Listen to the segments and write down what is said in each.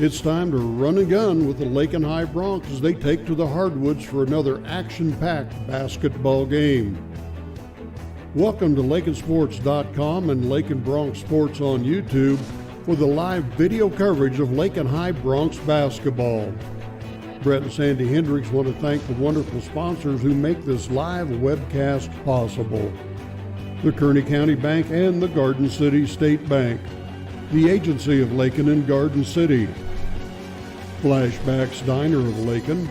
It's time to run and gun with the Lakin High Broncs as they take to the hardwoods for another action-packed basketball game. Welcome to Lakinsports.com and Lakin Broncs Sports on YouTube for the live video coverage of Lakin High Broncs basketball. Brett and Sandy Hendricks want to thank the wonderful sponsors who make this live webcast possible. The Kearney County Bank and the Garden City State Bank. The Agency of Lakin and Garden City. Flashbacks Diner of Lakin.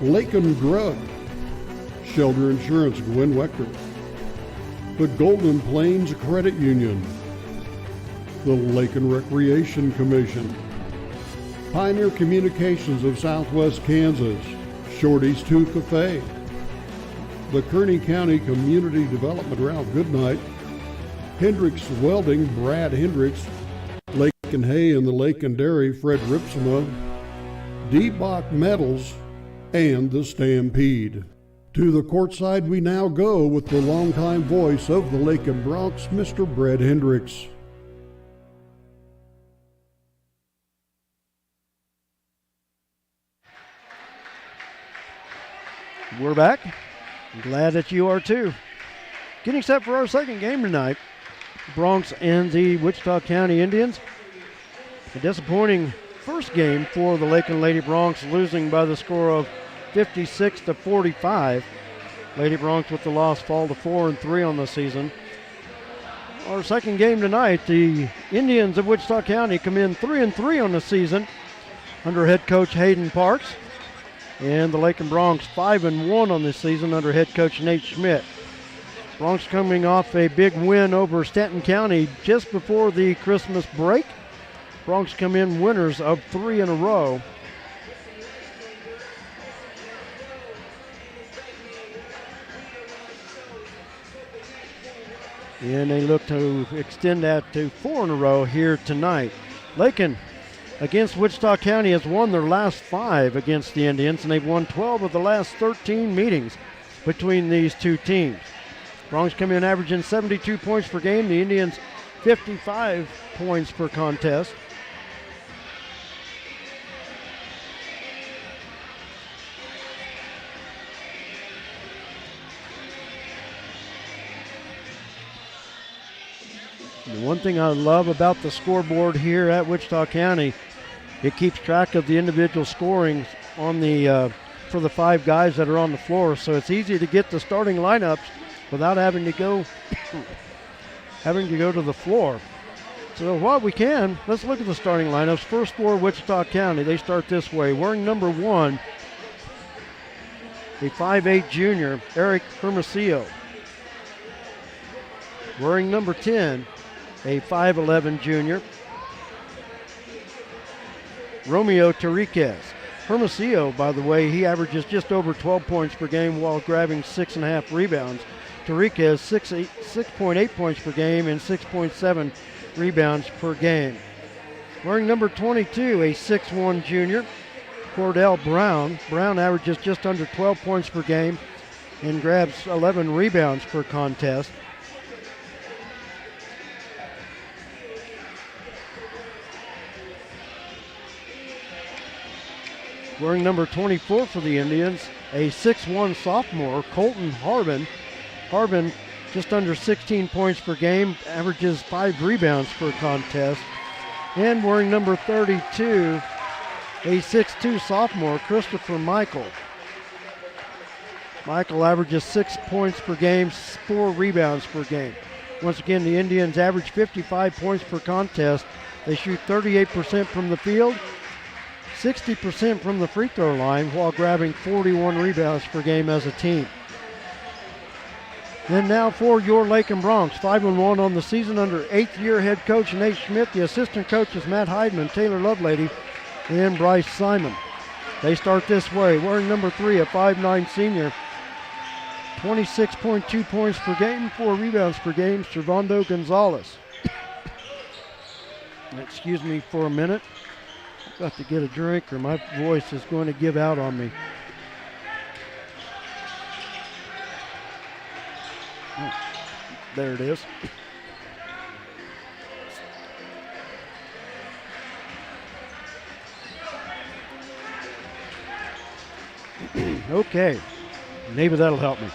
Lakin Drug. Shelter Insurance Gwen Wechter. The Golden Plains Credit Union. The Lakin Recreation Commission. Pioneer Communications of Southwest Kansas. Shorty's 2 Cafe. The Kearney County Community Development Ralph Goodnight. Hendricks Welding, Brad Hendricks, Lakin Hay and the Lakin Dairy, Fred Ripsema, D-Bach Metals, and the Stampede. To the courtside we now go with the longtime voice of the Lakin Broncs, Mr. Brad Hendricks. We're back. I'm glad that you are too. Getting set for our second game tonight. Broncs and the Wichita County Indians. A disappointing first game for the Lakin Lady Broncs, losing by the score of 56-45. Lady Broncs with the loss fall to 4-3 on the season. Our second game tonight, the Indians of Wichita County come in 3-3 on the season under head coach Hayden Parks. And the Lakin Broncs 5-1 on the season under head coach Nate Schmidt. Broncs coming off a big win over Stanton County just before the Christmas break. Broncs come in winners of 3 in a row. And they look to extend that to 4 in a row here tonight. Lakin against Wichita County has won their last 5 against the Indians, and they've won 12 of the last 13 meetings between these two teams. Broncs come in averaging 72 points per game. The Indians 55 points per contest. The one thing I love about the scoreboard here at Wichita County, it keeps track of the individual scoring on the for the 5 guys that are on the floor, so it's easy to get the starting lineups without having to go to the floor. So while we can, let's look at the starting lineups. First for Wichita County, they start this way. Wearing number 1, a 5'8 junior, Eric Hermosillo. Wearing number 10, a 5'11 junior, Romeo Tariquez. Hermosillo, by the way, he averages just over 12 points per game while grabbing 6.5 rebounds. Tariquez 6.8 points per game and 6.7 rebounds per game. Wearing number 22, a 6'1 junior, Cordell Brown. Brown averages just under 12 points per game and grabs 11 rebounds per contest. Wearing number 24 for the Indians, a 6'1 sophomore, Colton Harbin. Harbin just under 16 points per game, averages 5 rebounds per contest. And wearing number 32, a 6'2 sophomore, Christopher Michael. Michael averages 6 points per game, 4 rebounds per game. Once again, the Indians average 55 points per contest. They shoot 38% from the field, 60% from the free throw line, while grabbing 41 rebounds per game as a team. Then now for your Lakin Broncs, 5-1 on the season under 8th year head coach Nate Schmidt. The assistant coaches Matt Heidman, Taylor Lovelady, and Bryce Simon. They start this way. Wearing number 3, a 5'9 senior, 26.2 points per game, 4 rebounds per game, Servando Gonzalez. Excuse me for a minute. I've got to get a drink or my voice is going to give out on me. Oh, there it is. Okay, maybe that'll help me.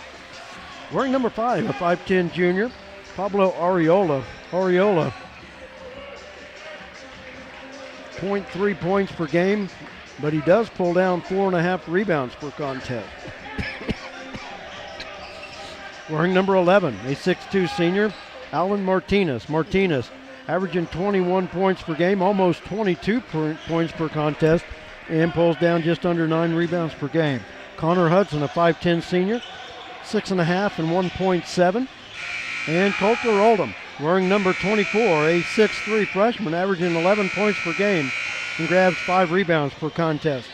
Wearing number 5, a 5'10 junior, Pablo Arreola. Arreola, 0.3 points per game, but he does pull down 4.5 rebounds per contest. Wearing number 11, a 6'2 senior, Alan Martinez. Martinez averaging 21 points per game, almost 22 points per contest, and pulls down just under 9 rebounds per game. Connor Hudson, a 5'10 senior, 6.5 and 1.7. And Coulter Oldham, wearing number 24, a 6'3 freshman, averaging 11 points per game and grabs 5 rebounds per contest.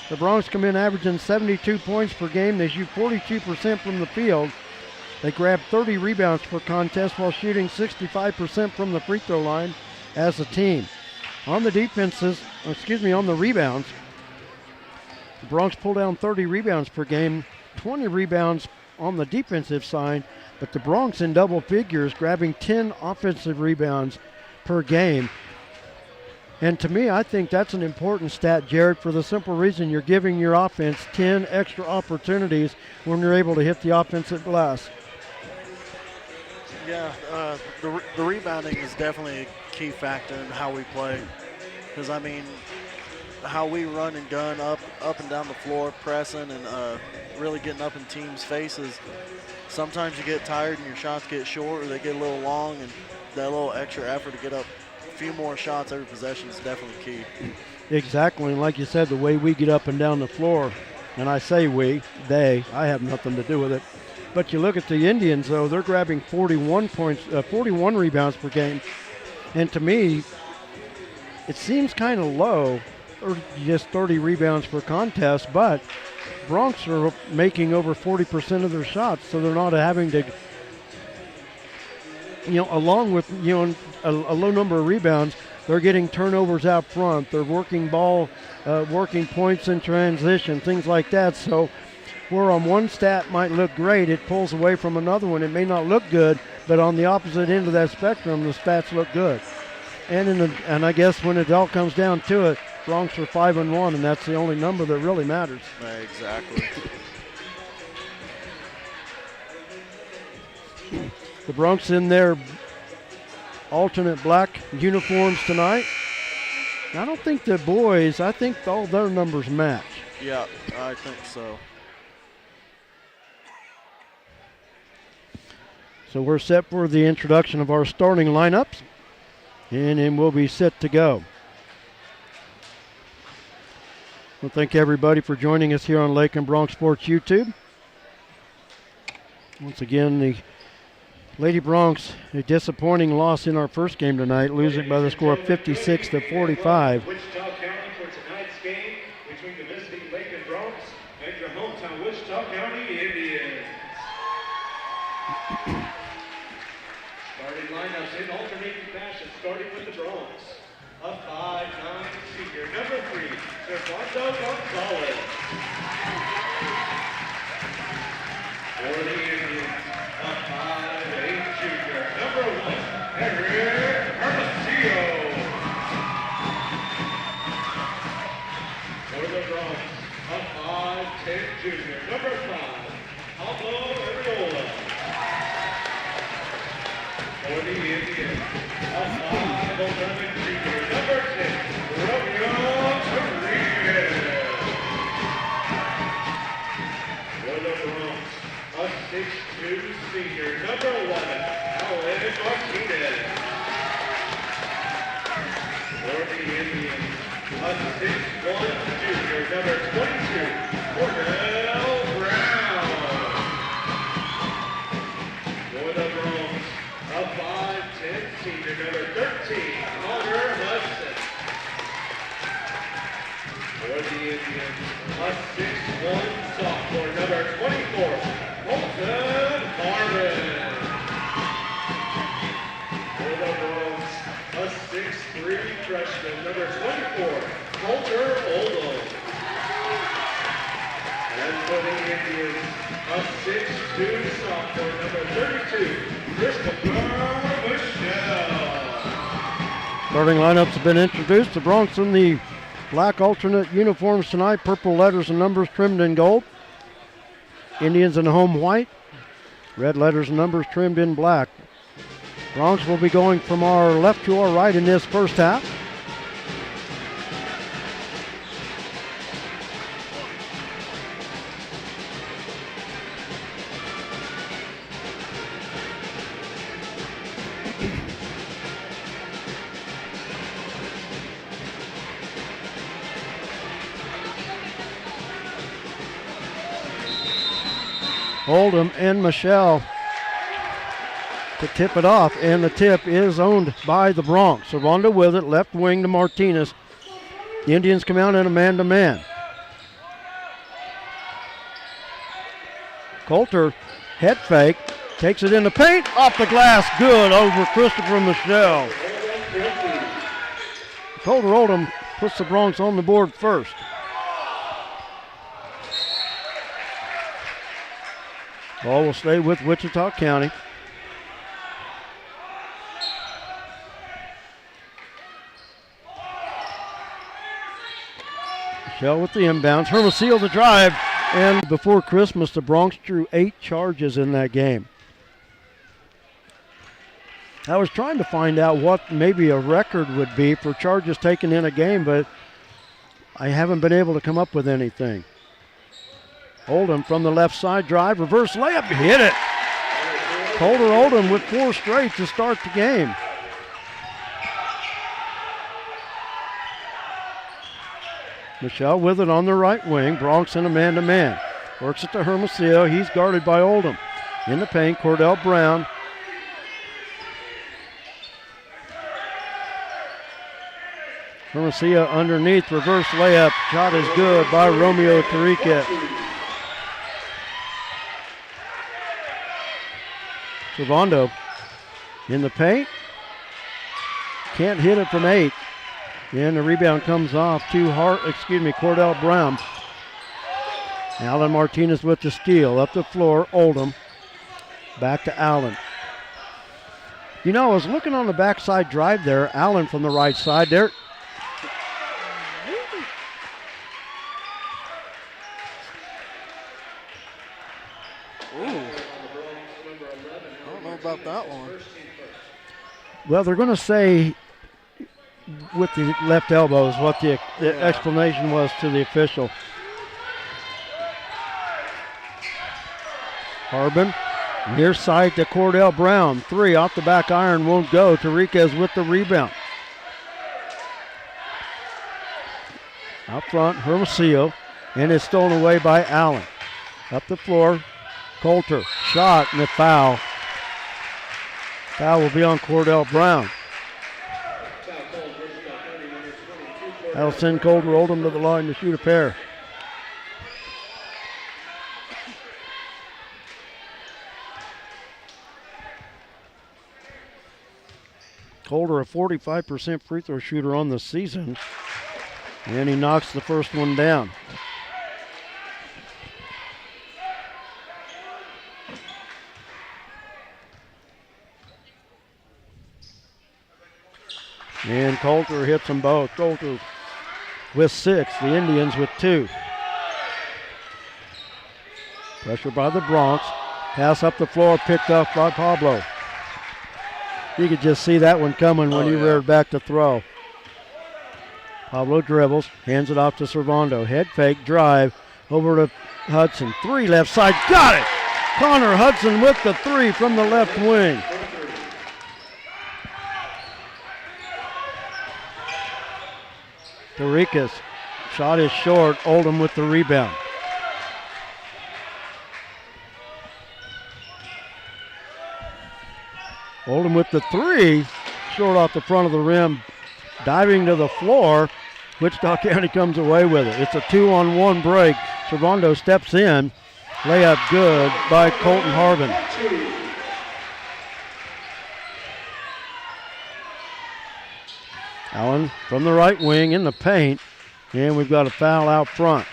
The Broncs come in averaging 72 points per game. They shoot 42% from the field. They grab 30 rebounds per contest while shooting 65% from the free throw line as a team. On the on the rebounds, the Broncs pull down 30 rebounds per game, 20 rebounds on the defensive side, but the Broncs in double figures, grabbing 10 offensive rebounds per game. And to me, I think that's an important stat, Jared, for the simple reason you're giving your offense 10 extra opportunities when you're able to hit the offensive glass. Yeah, the rebounding is definitely a key factor in how we play. Because, I mean, how we run and gun up and down the floor, pressing and really getting up in teams' faces. Sometimes you get tired and your shots get short or they get a little long, and that little extra effort to get up a few more shots every possession is definitely key. Exactly, and like you said, the way we get up and down the floor, and I say we, they, I have nothing to do with it. But you look at the Indians, though, they're grabbing 41 rebounds per game. And to me, it seems kind of low, or just 30 rebounds per contest, but Broncs are making over 40% of their shots, so they're not having to, along with, a low number of rebounds, they're getting turnovers out front. They're working points in transition, things like that. So where on one stat might look great, it pulls away from another one. It may not look good, but on the opposite end of that spectrum, the stats look good. And I guess when it all comes down to it, Broncs are 5-1, and that's the only number that really matters. Exactly. The Broncs in their alternate black uniforms tonight. I don't think the boys, I think all their numbers match. Yeah, I think so. So we're set for the introduction of our starting lineups, and then we'll be set to go. Well, thank everybody for joining us here on Lakin Broncs Sports YouTube. Once again, the Lady Broncs, a disappointing loss in our first game tonight, losing by the score of 56-45. Wichita County for tonight's game between the visiting Lakin Broncs and your hometown Wichita County Indians. Starting lineups in alternating fashion, starting with the Broncs. A 5'9" senior, number 3, Servando Gonzalez. For the Indians, a 5'8" junior, number 1, Eric Hermosillo. For the Broncs, a 5'10" junior, number 5, Pablo Arreola. For the Indians, a 5'11" junior, number 10, Romeo Torres. For the Broncs, a 6'2" senior, number 11, Alan Martinez. For the Indians, a 6'1" junior, number 22, Cordell Brown. For the Broncs, a 5'10" senior, number 13, Connor Hudson. For the Indians, a 6'1" sophomore, number 24, Colton Marvin. For the Broncs, a 6'3" freshman, number 24, Coulter Oldham. And for the Indians, a 6'2" sophomore, number 32, Christopher Michelle. Starting lineups have been introduced. The Broncs in the Black alternate uniforms tonight, purple letters and numbers trimmed in gold. Indians in home white, red letters and numbers trimmed in black. Bronx will be going from our left to our right in this first half. Oldham and Michelle to tip it off, and the tip is owned by the Bronx. Servando with it, left wing to Martinez. The Indians come out in a man-to-man. Coulter, head fake, takes it in the paint, off the glass, good over Christopher Michelle. Coulter Oldham puts the Bronx on the board first. Ball will stay with Wichita County. Michelle with the inbounds. Hermosillo the drive. And before Christmas, the Bronx drew 8 charges in that game. I was trying to find out what maybe a record would be for charges taken in a game, but I haven't been able to come up with anything. Oldham from the left side drive, reverse layup, hit it. Coulter Oldham with 4 straight to start the game. Michelle with it on the right wing, Bronx in a man-to-man. Works it to Hermosillo, he's guarded by Oldham. In the paint, Cordell Brown. Hermosillo underneath, reverse layup, shot is good by Romeo Tariquez. Servando in the paint. Can't hit it from 8. And the rebound comes off to Cordell Brown. Allen Martinez with the steal. Up the floor, Oldham. Back to Allen. You know, I was looking on the backside drive there. Allen from the right side there. About that one. Well, they're going to say with the left elbow is what the explanation was to the official. Harbin, near side to Cordell Brown. 3 off the back iron, won't go. Tariquez with the rebound. Out front, Hermosillo, and it's stolen away by Allen. Up the floor, Coulter, shot and a foul. Foul will be on Cordell Brown. That'll send Coulter Oldham to the line to shoot a pair. Coulter, a 45% free throw shooter on the season, and he knocks the first one down. And Coulter hits them both. Coulter with 6, the Indians with 2. Pressure by the Bronx. Pass up the floor, picked up by Pablo. You could just see that one coming when he reared back to throw. Pablo dribbles, hands it off to Servando. Head fake, drive, over to Hudson. 3 left side, got it! Connor Hudson with the 3 from the left wing. Tariquez, shot is short. Oldham with the rebound. Oldham with the 3, short off the front of the rim, diving to the floor. Wichita County comes away with it. It's a 2-on-1 break. Servando steps in. Layup good by Colton Harbin. Allen from the right wing in the paint, and we've got a foul out front.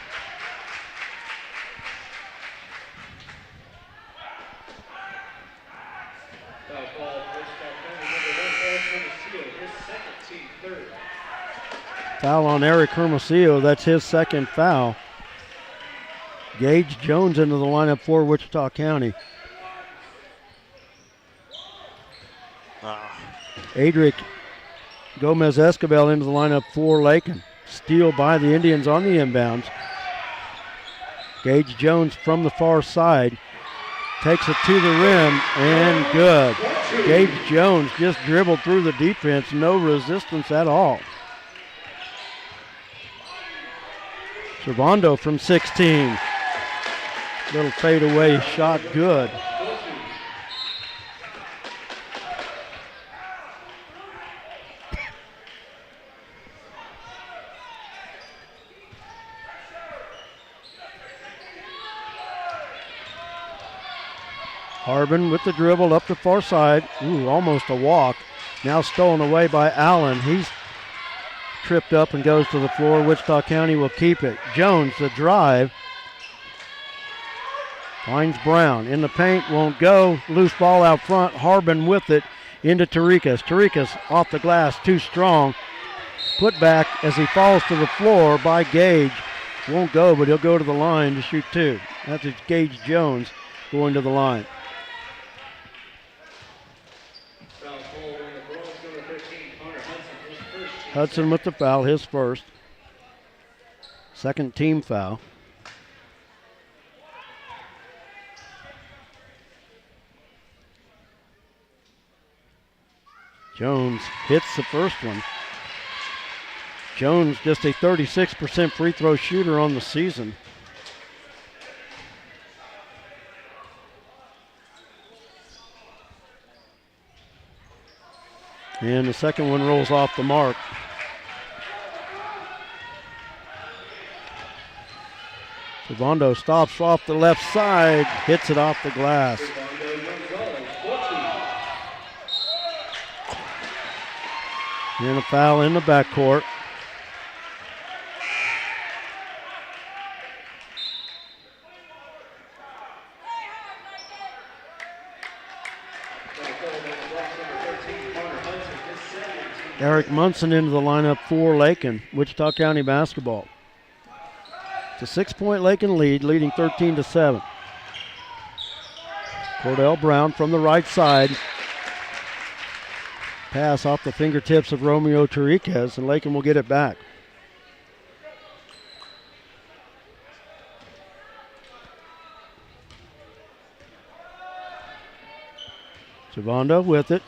Foul on Eric Hermosillo. That's his second foul. Gage Jones into the lineup for Wichita County. Adric Gomez Escobar into the lineup for Lakin. Steal by the Indians on the inbounds. Gage Jones from the far side takes it to the rim and good. Gage Jones just dribbled through the defense, no resistance at all. Servando from 16. Little fadeaway shot, good. Harbin with the dribble up the far side. Ooh, almost a walk. Now stolen away by Allen. He's tripped up and goes to the floor. Wichita County will keep it. Jones, the drive. Finds Brown in the paint, won't go. Loose ball out front. Harbin with it into Tarikas. Tarikas off the glass, too strong. Put back as he falls to the floor by Gage. Won't go, but he'll go to the line to shoot two. That's Gage Jones going to the line. Hudson with the foul, his first. Second team foul. Jones hits the first one. Jones just a 36% free throw shooter on the season. And the second one rolls off the mark. Servando stops off the left side, hits it off the glass. And a foul in the backcourt. Eric Munson into the lineup for Lakin, Wichita County basketball. It's a 6-point Lakin lead, leading 13-7. Cordell Brown from the right side. Pass off the fingertips of Romeo Tarikas, and Lakin will get it back. Servando with it.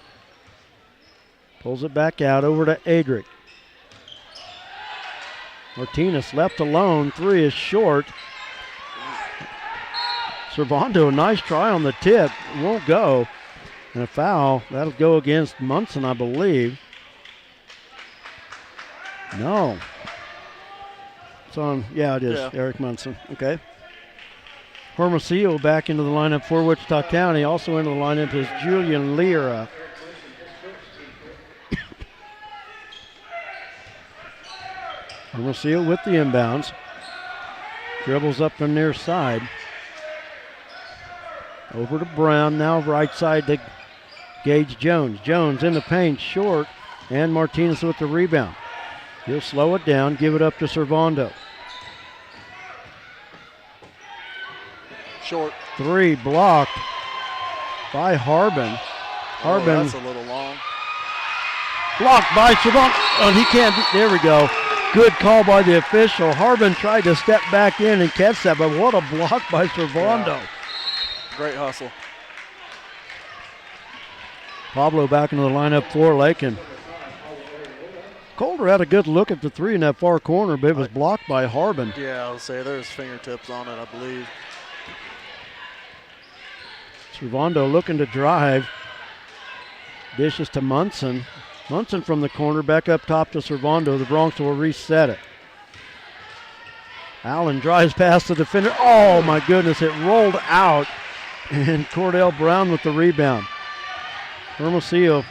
Pulls it back out over to Adric. Martinez left alone. Three is short. Servando, a nice try on the tip. Won't go. And a foul. That'll go against Munson, I believe. No. It's on. Yeah, it is. Yeah. Eric Munson. Okay. Hermosillo back into the lineup for Wichita County. Also into the lineup is Julian Lira. Hermosillo with the inbounds. Dribbles up the near side. Over to Brown, now right side to Gage Jones. Jones in the paint, short, and Martinez with the rebound. He'll slow it down, give it up to Servando. Short. Three blocked by Harbin. Harbin. Oh, that's a little long. Blocked by Servando. Oh, he can't. There we go. Good call by the official. Harbin tried to step back in and catch that, but what a block by Servando. Yeah. Great hustle. Pablo back into the lineup for Lakin. Calder had a good look at the three in that far corner, but it was blocked by Harbin. Yeah, I would say there's fingertips on it, I believe. Servando looking to drive. Dishes to Munson. Munson from the corner, back up top to Servando. The Bronx will reset it. Allen drives past the defender. Oh my goodness, it rolled out. And Cordell Brown with the rebound. Hermosillo.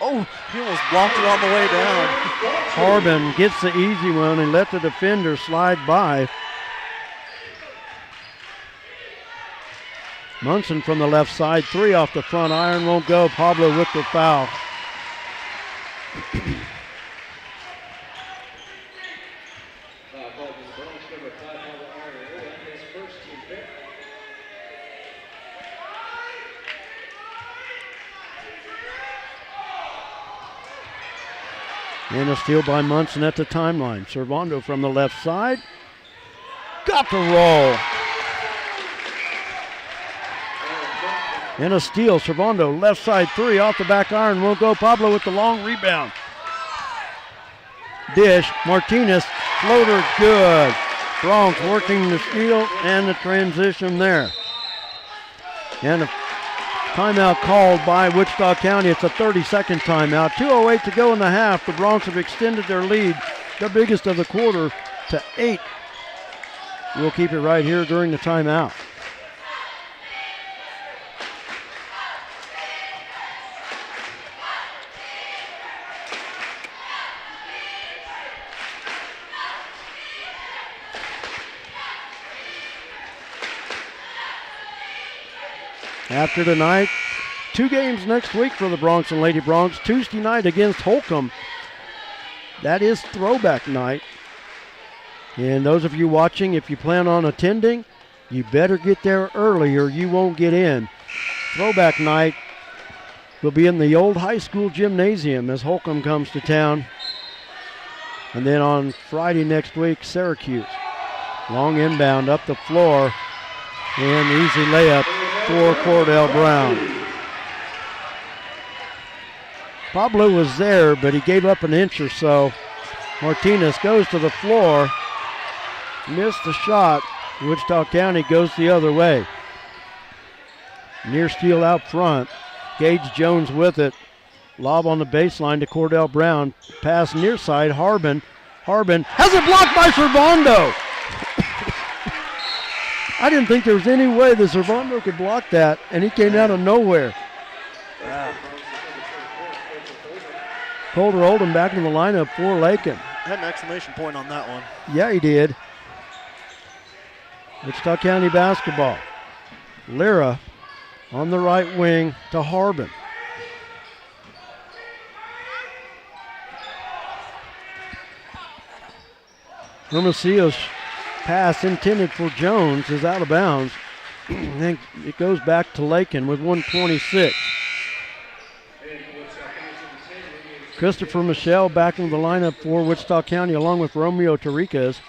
Oh, he almost blocked it on the way down. Harbin gets the easy one and let the defender slide by. Munson from the left side, three off the front iron, won't go. Pablo with the foul. And a steal by Munson at the timeline. Servando from the left side. Got the roll. And a steal. Servando left side three off the back iron. Won't go. Pablo with the long rebound. Dish. Martinez. Floater good. Bronx working the steal and the transition there. And a timeout called by Wichita County. It's a 30-second timeout. 2:08 to go in the half. The Bronx have extended their lead, the biggest of the quarter, to 8. We'll keep it right here during the timeout. After tonight, 2 games next week for the Bronx and Lady Bronx. Tuesday night against Holcomb. That is throwback night. And those of you watching, if you plan on attending, you better get there early or you won't get in. Throwback night will be in the old high school gymnasium as Holcomb comes to town. And then on Friday next week, Syracuse. Long inbound up the floor and easy layup for Cordell Brown. Pablo was there, but he gave up an inch or so. Martinez goes to the floor, missed the shot. Wichita County goes the other way. Near steal out front. Gage Jones with it. Lob on the baseline to Cordell Brown. Pass near side, Harbin. Harbin has it blocked by Servando. I didn't think there was any way that Servando could block that, and he came out of nowhere. Yeah. Colter Oldham back in the lineup for Lakin. Had an exclamation point on that one. Yeah, he did. Wichita County basketball. Lyra on the right wing to Harbin. Hermosillo's pass intended for Jones is out of bounds. And it goes back to Lakin with 1:26. Christopher Michelle back into the lineup for Wichita County along with Romeo Tariquez.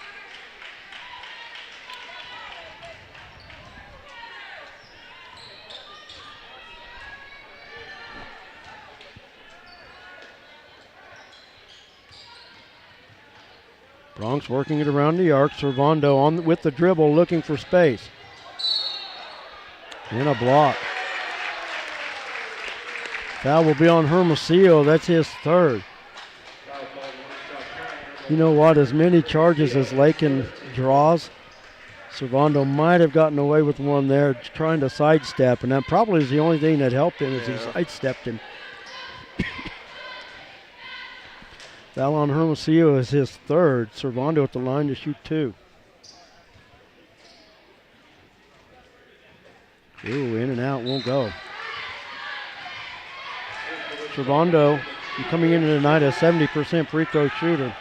Bronx working it around the arc. Servando on with the dribble looking for space. And a block. Foul will be on Hermosillo. That's his third. You know what? As many charges as Lakin draws, Servando might have gotten away with one there trying to sidestep, and that probably is the only thing that helped him is he sidestepped him. Foul on Hermosillo is his third. Servando at the line to shoot 2. Ooh, in and out, won't go. Servando coming into tonight a 70% free throw shooter.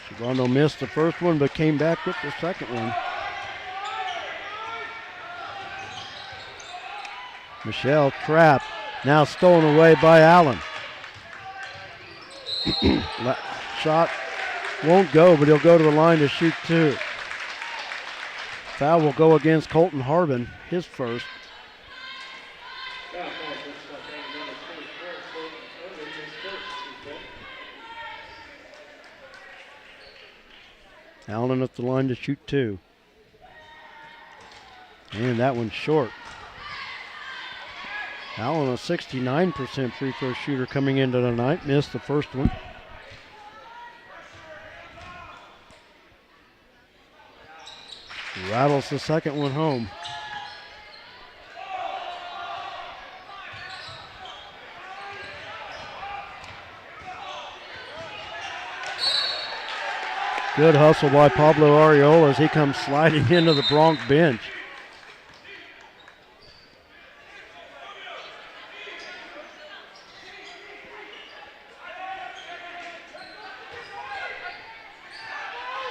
Servando missed the first one, but came back with the second one. Michelle trapped, now stolen away by Allen. Shot won't go, but he'll go to the line to shoot 2. Foul will go against Colton Harbin, his first. Allen at the line to shoot 2. And that one's short. Allen, a 69% free throw shooter coming into the night, missed the first one. Rattles the second one home. Good hustle by Pablo Arreola as he comes sliding into the Bronx bench.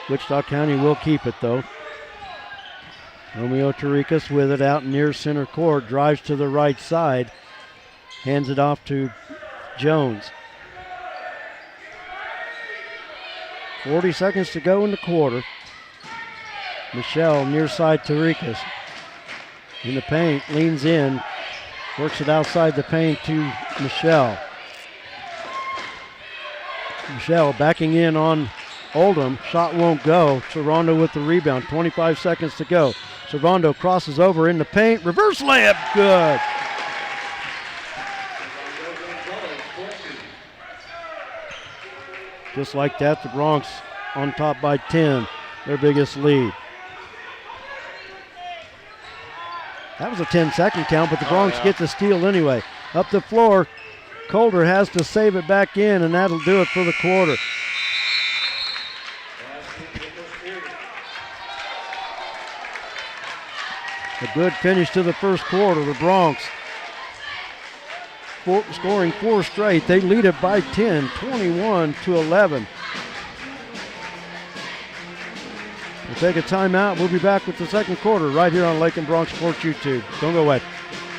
Wichita County will keep it though. Romeo Tarikas with it out near center court, drives to the right side, hands it off to Jones. 40 seconds to go in the quarter. Michelle near side Tarikas. In the paint, leans in, works it outside the paint to Michelle. Michelle backing in on Oldham. Shot won't go. Servando with the rebound. 25 seconds to go. Servando crosses over in the paint. Reverse layup. Good. Just like that, the Bronx on top by 10. Their biggest lead. That was a 10-second count, but the Bronx get the steal anyway. Up the floor, Calder has to save it back in, and that'll do it for the quarter. A good finish to the first quarter. The Bronx scoring 4 straight. They lead it by 10, 21-11. We'll take a timeout. We'll be back with the second quarter right here on Lakin Bronx Sports YouTube. Don't go away.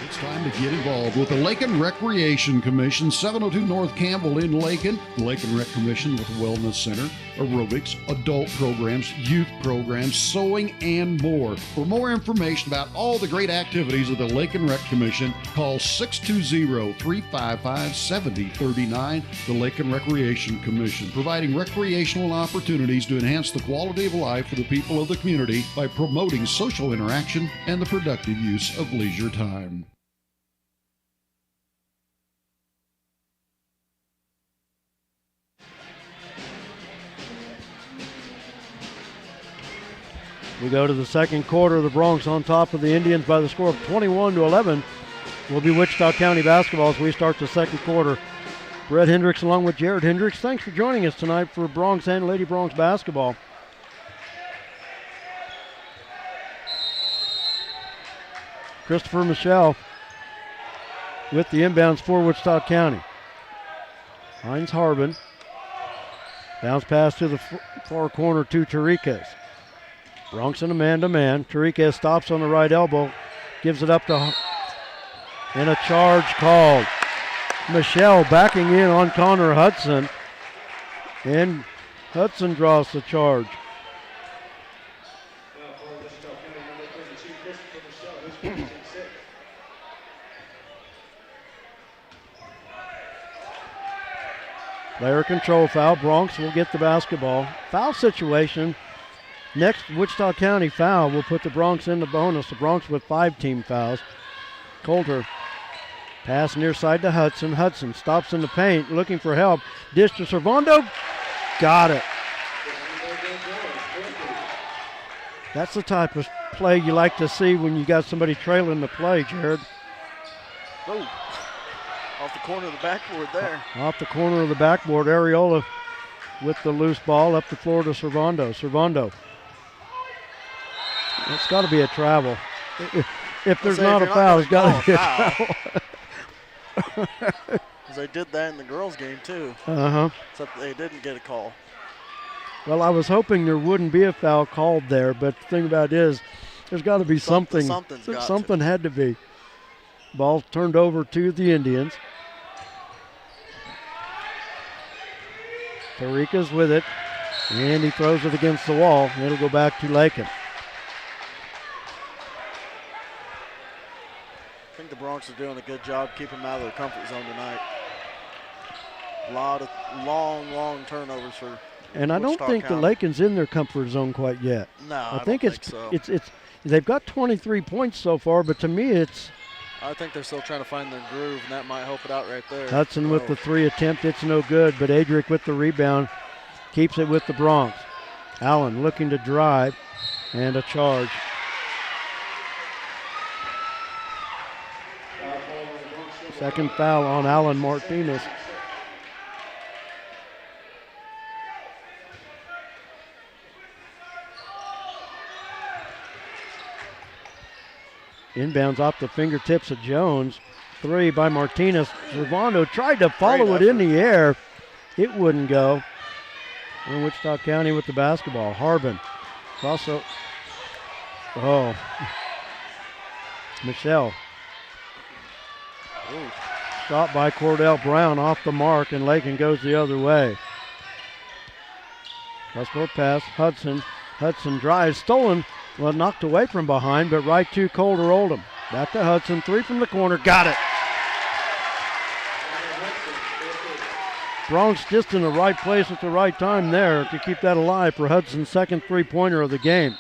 It's time to get involved with the Lakin Recreation Commission, 702 North Campbell in Lakin. The Lakin Rec Commission with a wellness center, aerobics, adult programs, youth programs, sewing, and more. For more information about all the great activities of the Lakin Rec Commission, call 620-355-7039. The Lakin Recreation Commission, providing recreational opportunities to enhance the quality of life for the people of the community by promoting social interaction and the productive use of leisure time. We go to the second quarter. The Bronx on top of the Indians by the score of 21-11. Will be Wichita County basketball as we start the second quarter. Brett Hendricks along with Jared Hendricks. Thanks for joining us tonight for Bronx and Lady Bronx basketball. Christopher Michelle with the inbounds for Wichita County. Hines Harbin. Bounce pass to the far corner to Tarikas. Bronx in a man-to-man. Tarikas stops on the right elbow, gives it up to, and a charge called. Michelle backing in on Connor Hudson, and Hudson draws the charge. Player control foul. Bronx will get the basketball. Foul situation. Next Wichita County foul will put the Bronx in the bonus. The Bronx with 5 team fouls. Coulter pass near side to Hudson. Hudson stops in the paint looking for help. Dish to Servando. Got it. That's the type of play you like to see when you got somebody trailing the play, Jared. Oh, off the corner of the backboard there. Off the corner of the backboard. Areola with the loose ball up the floor to Servando. Servando. It's got to be a travel. If there's not a foul, it's got to be a travel. Because they did that in the girls' game too. Uh-huh. Except they didn't get a call. Well, I was hoping there wouldn't be a foul called there, but the thing about it is there's got to be something. Something had to be. Ball turned over to the Indians. Tarikas with it, and he throws it against the wall, and it'll go back to Lakin. I think the Bronx are doing a good job keeping them out of their comfort zone tonight. A lot of long turnovers for And I don't think the Lakin's in their comfort zone quite yet. No, I think it's they've got 23 points so far, but to me I think they're still trying to find their groove, and that might help it out right there. Hudson with the 3 attempt, it's no good, but Adric with the rebound keeps it with the Bronx. Allen looking to drive, and a charge. Second foul on Allen Martinez. Inbounds off the fingertips of Jones. 3 by Martinez. Servando tried to follow it in the air. It wouldn't go. And Wichita County with the basketball. Harbin. Also, Michelle. Ooh. Shot by Cordell Brown off the mark, and Lakin goes the other way. Cross-court pass, Hudson. Hudson drives, stolen, well, knocked away from behind, but right to Colder Oldham. Back to Hudson, 3 from the corner, got it. Bronx just in the right place at the right time there to keep that alive for Hudson's second three-pointer of the game.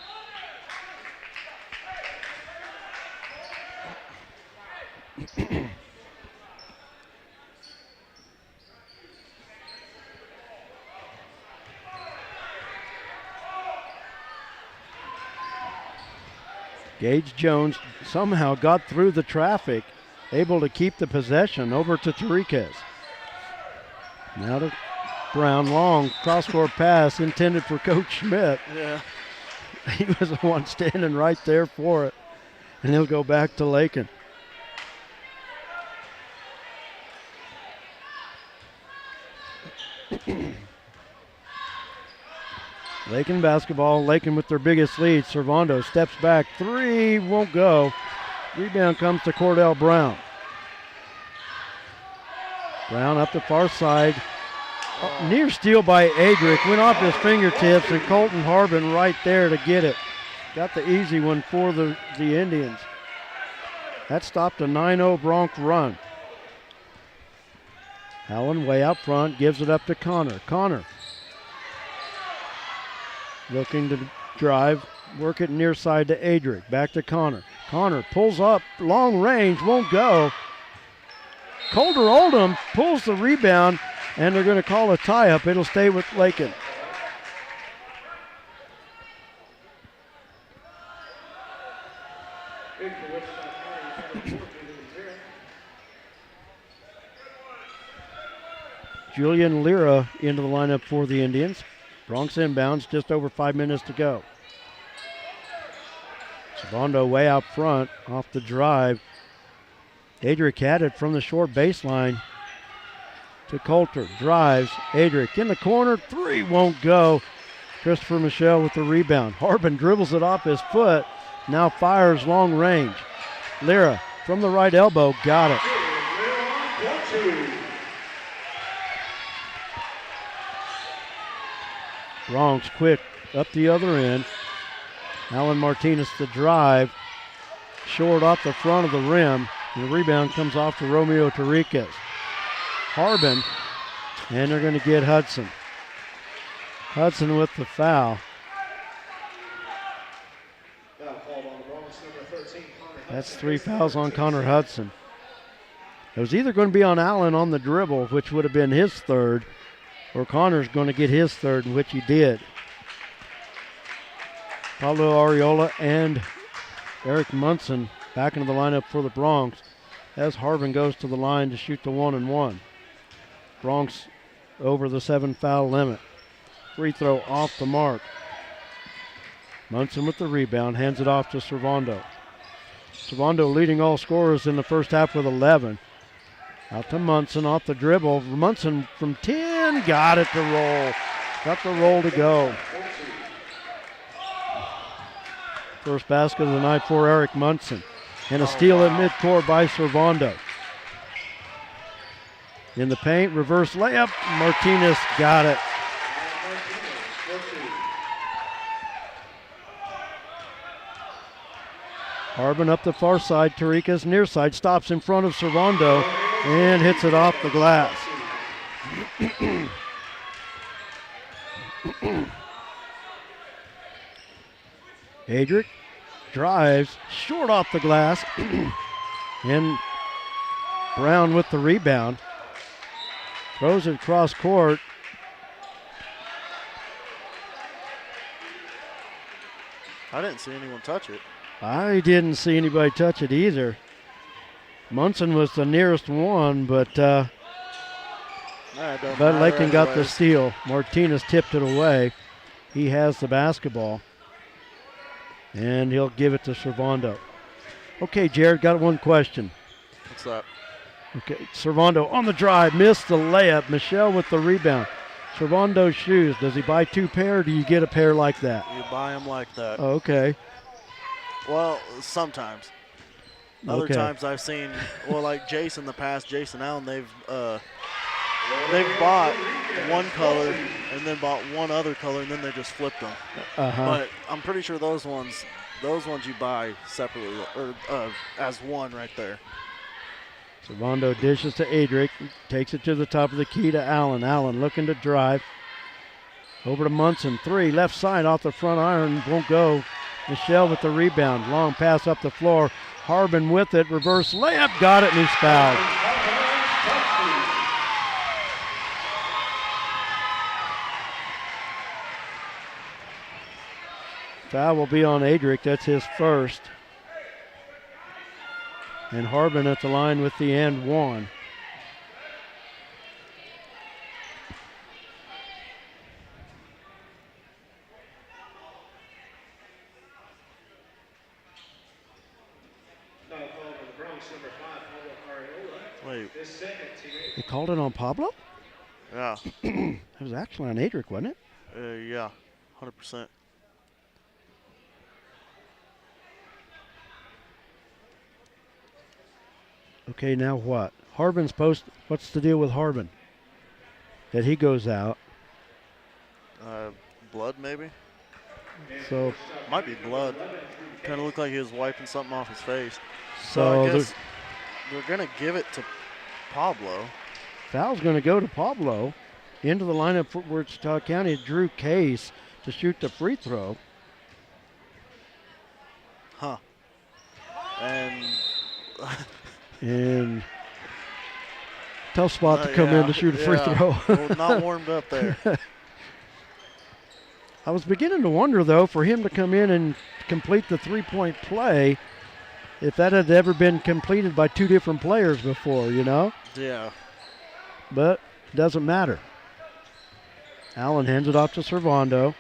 Gage Jones somehow got through the traffic, able to keep the possession over to Tariquez. Now to Brown, long cross-court pass intended for Coach Schmidt. Yeah. He was the one standing right there for it. And he'll go back to Lakin. Lakin basketball, Lakin with their biggest lead. Servando steps back, 3, won't go. Rebound comes to Cordell Brown. Brown up the far side. Near steal by Adric, went off his fingertips, and Colton Harbin right there to get it. Got the easy one for the Indians. That stopped a 9-0 Bronx run. Allen way out front, gives it up to Connor. Connor looking to drive, work it near side to Adric. Back to Connor. Connor pulls up, long range, won't go. Colder Oldham pulls the rebound, and they're going to call a tie-up. It'll stay with Lakin. Julian Lira into the lineup for the Indians. Bronx inbounds, just over 5 minutes to go. Servando way out front, off the drive. Adric had it from the short baseline to Coulter. Drives, Adric in the corner, 3 won't go. Christopher Michelle with the rebound. Harbin dribbles it off his foot, now fires long range. Lira from the right elbow, got it. Bronx quick up the other end. Alan Martinez the drive. Short off the front of the rim. And the rebound comes off to Romeo Tariquez. Harbin, and they're going to get Hudson. Hudson with the foul. That's 3 fouls on Connor Hudson. It was either going to be on Allen on the dribble, which would have been his third, or Connor's going to get his third, which he did. Pablo Ariola and Eric Munson back into the lineup for the Bronx as Harbin goes to the line to shoot the 1-and-1. Bronx over the 7 foul limit. Free throw off the mark. Munson with the rebound, hands it off to Servando. Servando leading all scorers in the first half with 11. Out to Munson off the dribble. Munson from 10, got it to roll. Got the roll to go. First basket of the night for Eric Munson. And a steal at midcourt by Servando. In the paint, reverse layup. Martinez got it. Harbin up the far side. Tariquez near side stops in front of Servando and hits it off the glass. Adric drives short off the glass. And Brown with the rebound. Throws it cross court. I didn't see anyone touch it. I didn't see anybody touch it either. Munson was the nearest one, but Lakin got the steal. Martinez tipped it away. He has the basketball. And he'll give it to Servando. Okay, Jared, got one question. What's that? Okay, Servando on the drive, missed the layup. Michelle with the rebound. Servando's shoes. Does he buy 2 pair, or do you get a pair like that? You buy them like that. Oh, okay. Well, sometimes. Other Okay. times I've seen, well, like Jason in the past, Jason Allen, they've bought one color and then bought one other color and then they just flipped them. But I'm pretty sure those ones you buy separately or as one right there. Servando dishes to Adric, takes it to the top of the key to Allen. Allen looking to drive. Over to Munson, 3, left side off the front iron, won't go. Michelle with the rebound, long pass up the floor. Harbin with it, reverse layup, got it, and he's fouled. Foul will be on Adric, that's his first. And Harbin at the line with the and one. Wait. They called it on Pablo? Yeah. It was actually on Adric, wasn't it? Yeah, 100%. Okay, now what? Harbin's post. What's the deal with Harbin? That he goes out. Blood maybe? So Might be blood. Kind of looked like he was wiping something off his face. So I guess they're going to give it to Pablo. foul's going to go to Pablo. Into the lineup for Wichita County, Drew Case to shoot the free throw. Huh. And And tough spot to come in to shoot a free throw. Well, not warmed up there. I was beginning to wonder, though, for him to come in and complete the three-point play, if that had ever been completed by 2 different players before, you know? Yeah. But it doesn't matter. Allen hands it off to Servando.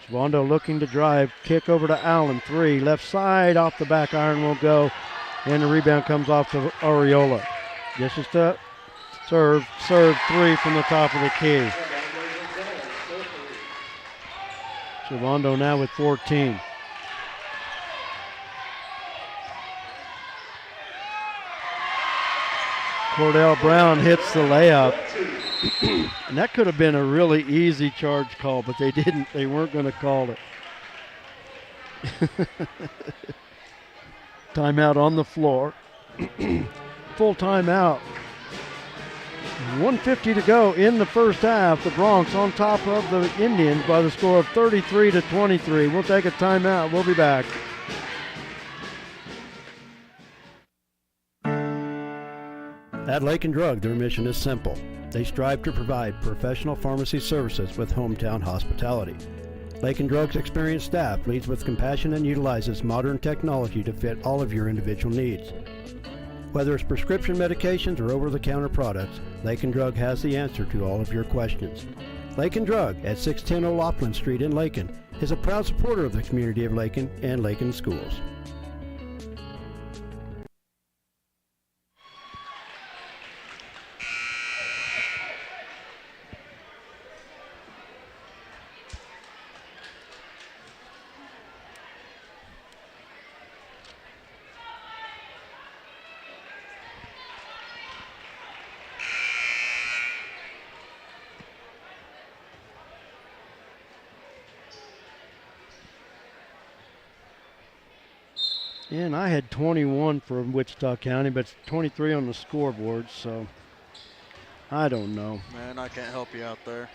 Servando looking to drive. Kick over to Allen. 3. Left side off the back iron will go. And the rebound comes off to Areola. This is the serve. Serve 3 from the top of the key. Servando now with 14. Cordell Brown hits the layup. And that could have been a really easy charge call, but they didn't. They weren't going to call it. Timeout on the floor. Full timeout. 1:50 to go in the first half. The Bronx on top of the Indians by the score of 33-23. We'll take a timeout. We'll be back. At Lakin Drug, their mission is simple. They strive to provide professional pharmacy services with hometown hospitality. Lakin Drug's experienced staff leads with compassion and utilizes modern technology to fit all of your individual needs. Whether it's prescription medications or over-the-counter products, Lakin Drug has the answer to all of your questions. Lakin Drug at 610 O'Loughlin Street in Lakin is a proud supporter of the community of Lakin and Lakin schools. And I had 21 for Wichita County, but it's 23 on the scoreboard, so I don't know. Man, I can't help you out there.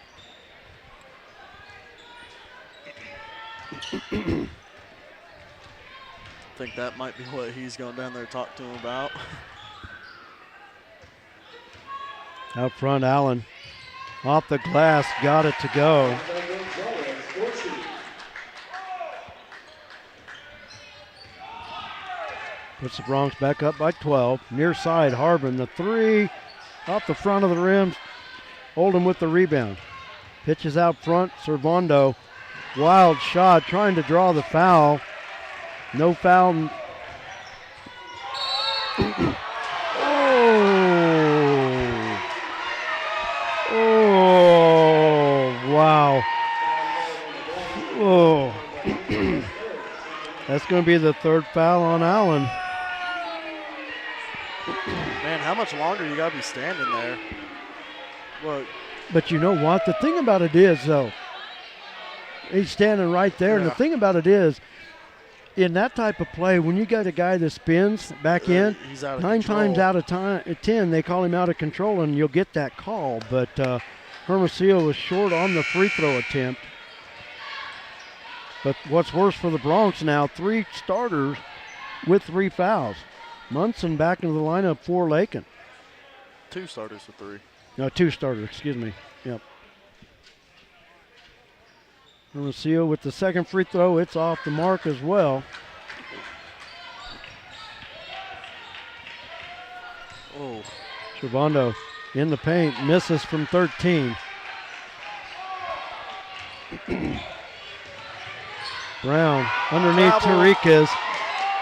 I think that might be what he's going down there to talk to him about. Out front, Allen. Off the glass, got it to go. Puts the Bronx back up by 12. Near side, Harbin, the 3. Off the front of the rim. Oldham with the rebound. Pitches out front, Servando. Wild shot, trying to draw the foul. No foul. Oh. that's going to be the third foul on Allen. Man, how much longer you got to be standing there? Well, But you know what? The thing about it is, though, he's standing right there. And the Yeah. thing about it is, in that type of play, when you got a guy that spins back in, he's out of 9 control. times out of 10, they call him out of control, and you'll get that call. But Hermosillo was short on the free throw attempt. But what's worse for the Bronx now, 3 starters with 3 fouls. Munson back into the lineup for Lakin. 2 starters with 3. No, 2 starters, excuse me. Yep. Hermosillo with the second free throw. It's off the mark as well. Oh, Servando in the paint, misses from 13. Brown underneath Travel. Tarikas.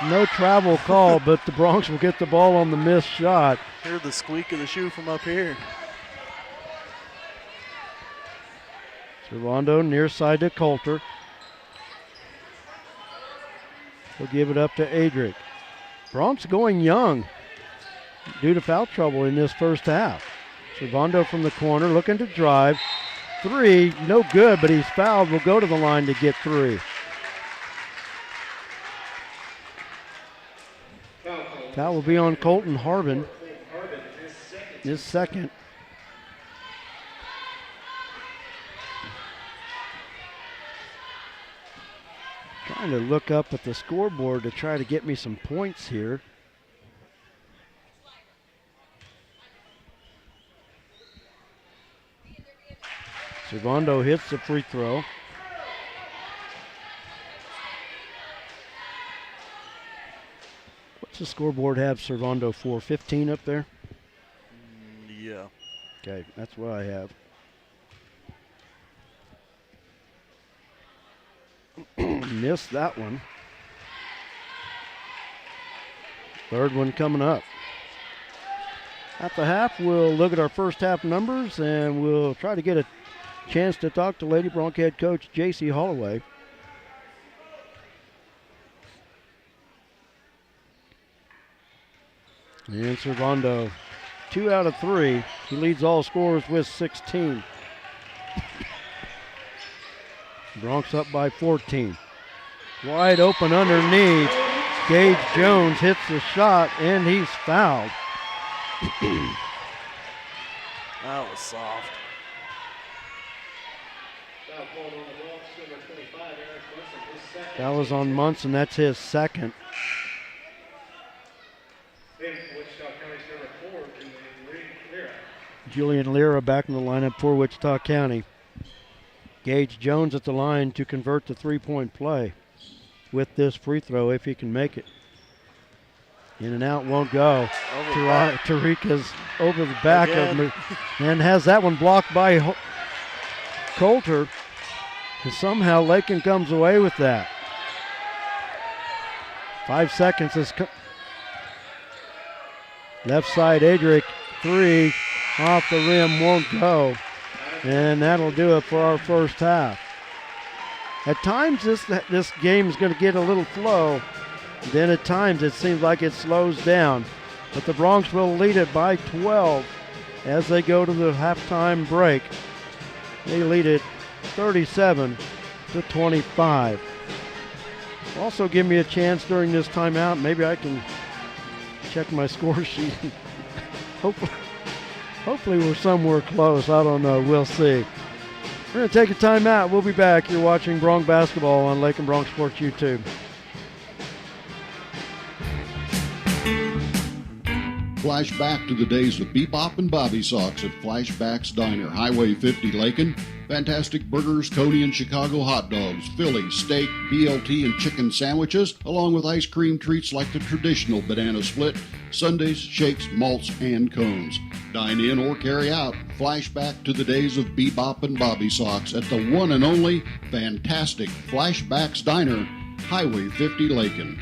No travel call, but the Bronx will get the ball on the missed shot. hear the squeak of the shoe from up here. Servando near side to Coulter. He'll give it up to Adric. Bronx going young due to foul trouble in this first half. Servando from the corner looking to drive. 3, no good, but he's fouled. Will go to the line to get 3. Foul will be on Colton Harbin, his second. Trying to look up at the scoreboard to try to get me some points here. Servando hits the free throw. What's the scoreboard have Servando for? 15 up there? Yeah. Okay, that's what I have. Missed that one. Third one coming up. At the half, we'll look at our first half numbers and we'll try to get a chance to talk to Lady Bronc head coach J.C. Holloway. And Servando, 2 out of 3. He leads all scorers with 16. Bronx up by 14. Wide open underneath. Gage Jones hits the shot, and he's fouled. That was soft. Foul called on the Bronx, number 25, Eric Munson, his second. That was on Munson. That's his second. Then Wichita County's number 4, Julian Lira. Julian Lira back in the lineup for Wichita County. Gage Jones at the line to convert the three-point play with this free throw if he can make it. In and out won't go. Tarika's over the back of me and has that one blocked by Coulter. And somehow Lakin comes away with that. 5 seconds is left side. Adric, 3 off the rim, won't go. And that'll do it for our first half. At times this game is going to get a little flow. Then at times it seems like it slows down. But the Bronx will lead it by 12 as they go to the halftime break. They lead it 37-25. Also give me a chance during this timeout. Maybe I can check my score sheet. Hopefully we're somewhere close. I don't know. We'll see. We're going to take a timeout. We'll be back. You're watching Bronx basketball on Lakin Bronx Sports YouTube. Flashback to the days of Bebop and Bobby Sox at Flashback's Diner, Highway 50, Lakin. Fantastic burgers, Coney and Chicago hot dogs, Philly, steak, BLT, and chicken sandwiches, along with ice cream treats like the traditional banana split, sundaes, shakes, malts, and cones. Dine in or carry out. Flashback to the days of Bebop and Bobby Sox at the one and only fantastic Flashback's Diner, Highway 50, Lakin.